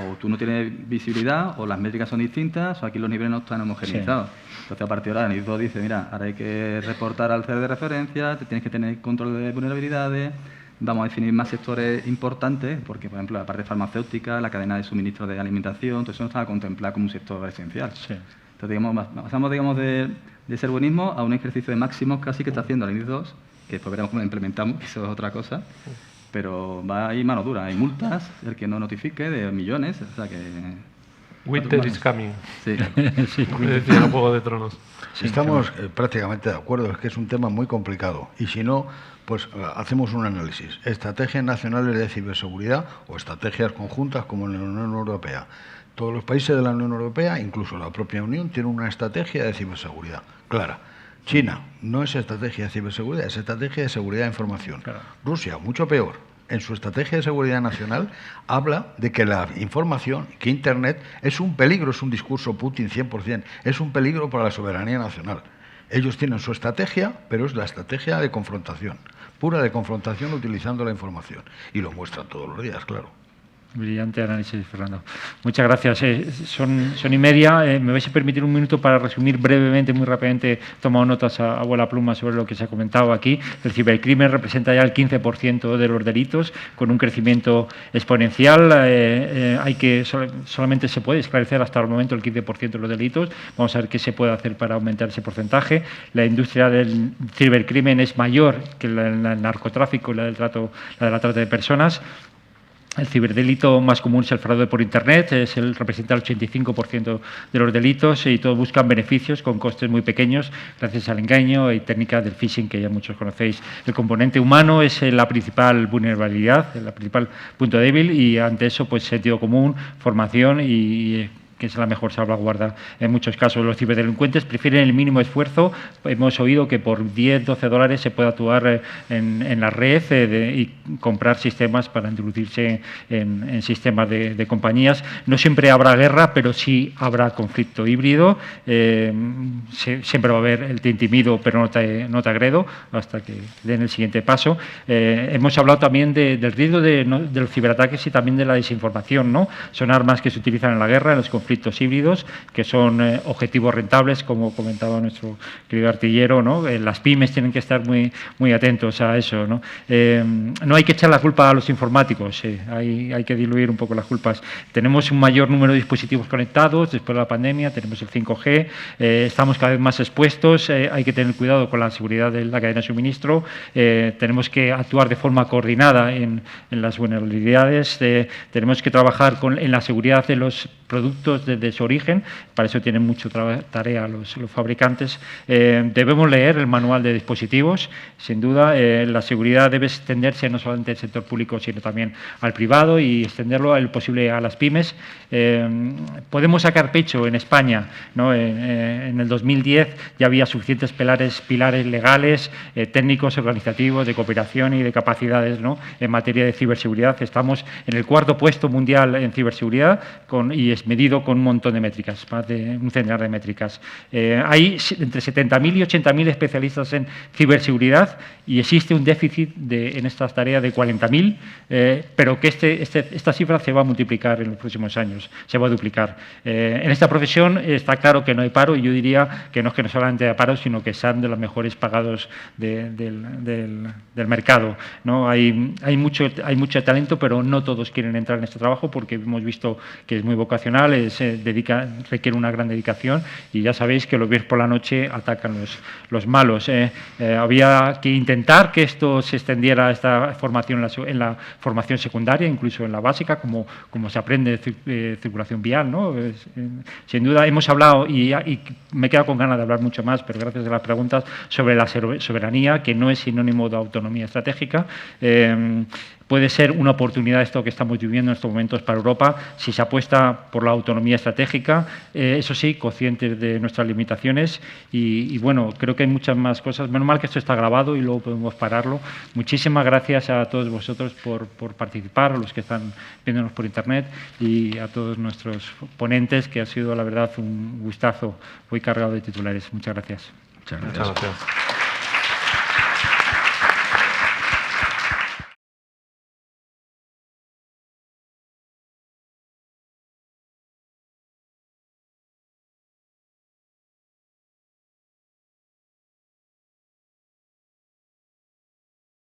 o tú no tienes visibilidad, o las métricas son distintas, o aquí los niveles no están homogenizados. Sí. Entonces, a partir de ahora, NIS 2 dice, mira, ahora hay que reportar al CER de referencia, te tienes que tener control de vulnerabilidades. Vamos a definir más sectores importantes, porque, por ejemplo, la parte farmacéutica, la cadena de suministro de alimentación, todo eso no estaba contemplado como un sector esencial. Sí. Entonces, pasamos, digamos, de ser buenismo a un ejercicio de máximos casi que está haciendo la NIS 2, que después veremos cómo lo implementamos, eso es otra cosa, pero va ahí mano dura, hay multas, el que no notifique, de millones, o sea que... Winter is coming. Sí. Sí, como decía el Juego de Tronos. Sí, estamos prácticamente de acuerdo, es que es un tema muy complicado, y si no, pues hacemos un análisis. Estrategias nacionales de ciberseguridad o estrategias conjuntas como en la Unión Europea. Todos los países de la Unión Europea, incluso la propia Unión, tienen una estrategia de ciberseguridad clara. China no es estrategia de ciberseguridad, es estrategia de seguridad de información. Claro. Rusia, mucho peor. en su estrategia de seguridad nacional, habla de que la información, que Internet es un peligro, es un discurso Putin 100%, es un peligro para la soberanía nacional. Ellos tienen su estrategia, pero es la estrategia de confrontación, pura de confrontación utilizando la información. Y lo muestran todos los días, claro. Brillante análisis, Fernando. Muchas gracias. Son 1:30. ¿Me vais a permitir un minuto para resumir brevemente, muy rápidamente? He tomado notas a bola pluma sobre lo que se ha comentado aquí. El cibercrimen representa ya el 15% de los delitos, con un crecimiento exponencial. Solamente se puede esclarecer hasta el momento el 15% de los delitos. Vamos a ver qué se puede hacer para aumentar ese porcentaje. La industria del cibercrimen es mayor que el narcotráfico y la de la trata de personas. El ciberdelito más común es el fraude por Internet, representa el 85% de los delitos y todos buscan beneficios con costes muy pequeños gracias al engaño y técnicas del phishing que ya muchos conocéis. El componente humano es la principal vulnerabilidad, el principal punto débil y ante eso pues sentido común, formación y que es la mejor salvaguarda en muchos casos. Los ciberdelincuentes prefieren el mínimo esfuerzo. Hemos oído que por 10, $12 se puede actuar en la red y comprar sistemas para introducirse en sistemas de compañías. No siempre habrá guerra, pero sí habrá conflicto híbrido. Siempre va a haber el te intimido, pero no te agredo, hasta que den el siguiente paso. Hemos hablado también del riesgo de los ciberataques y también de la desinformación, ¿no? Son armas que se utilizan en la guerra, en los conflictos híbridos, que son objetivos rentables, como comentaba nuestro querido artillero, ¿no? Las pymes tienen que estar muy atentos a eso, ¿no? No hay que echar la culpa a los informáticos, hay que diluir un poco las culpas. Tenemos un mayor número de dispositivos conectados después de la pandemia, tenemos el 5G, estamos cada vez más expuestos, hay que tener cuidado con la seguridad de la cadena de suministro, tenemos que actuar de forma coordinada en las vulnerabilidades, tenemos que trabajar en la seguridad de los productos desde su origen, para eso tienen mucha tarea los fabricantes. Debemos leer el manual de dispositivos, sin duda. La seguridad debe extenderse no solamente al sector público, sino también al privado y extenderlo al posible a las pymes. Podemos sacar pecho en España, ¿no? En el 2010 ya había suficientes pilares legales, técnicos, organizativos, de cooperación y de capacidades, ¿no? En materia de ciberseguridad. Estamos en el 4º puesto mundial en ciberseguridad y es medido con un montón de métricas, más de un centenar de métricas. Hay entre 70.000 y 80.000 especialistas en ciberseguridad y existe un déficit en estas tareas de 40.000, pero que esta cifra se va a multiplicar en los próximos años, se va a duplicar. En esta profesión está claro que no hay paro y yo diría que no solamente hay paro, sino que sean de los mejores pagados del mercado, ¿no? Hay mucho talento, pero no todos quieren entrar en este trabajo porque hemos visto que es muy vocacional, requiere una gran dedicación y ya sabéis que los viernes por la noche atacan los malos. Había que intentar que esto se extendiera, esta formación en la formación secundaria, incluso en la básica, como se aprende circulación vial, ¿no? Sin duda hemos hablado y me he quedado con ganas de hablar mucho más, pero gracias a las preguntas, sobre la soberanía, que no es sinónimo de autonomía estratégica. Puede ser una oportunidad esto que estamos viviendo en estos momentos para Europa si se apuesta por la autonomía estratégica, eso sí, conscientes de nuestras limitaciones y bueno, creo que hay muchas más cosas. Menos mal que esto está grabado y luego podemos pararlo. Muchísimas gracias a todos vosotros por participar, a los que están viéndonos por Internet y a todos nuestros ponentes, que ha sido la verdad un gustazo, hoy cargado de titulares. Muchas gracias. Muchas gracias.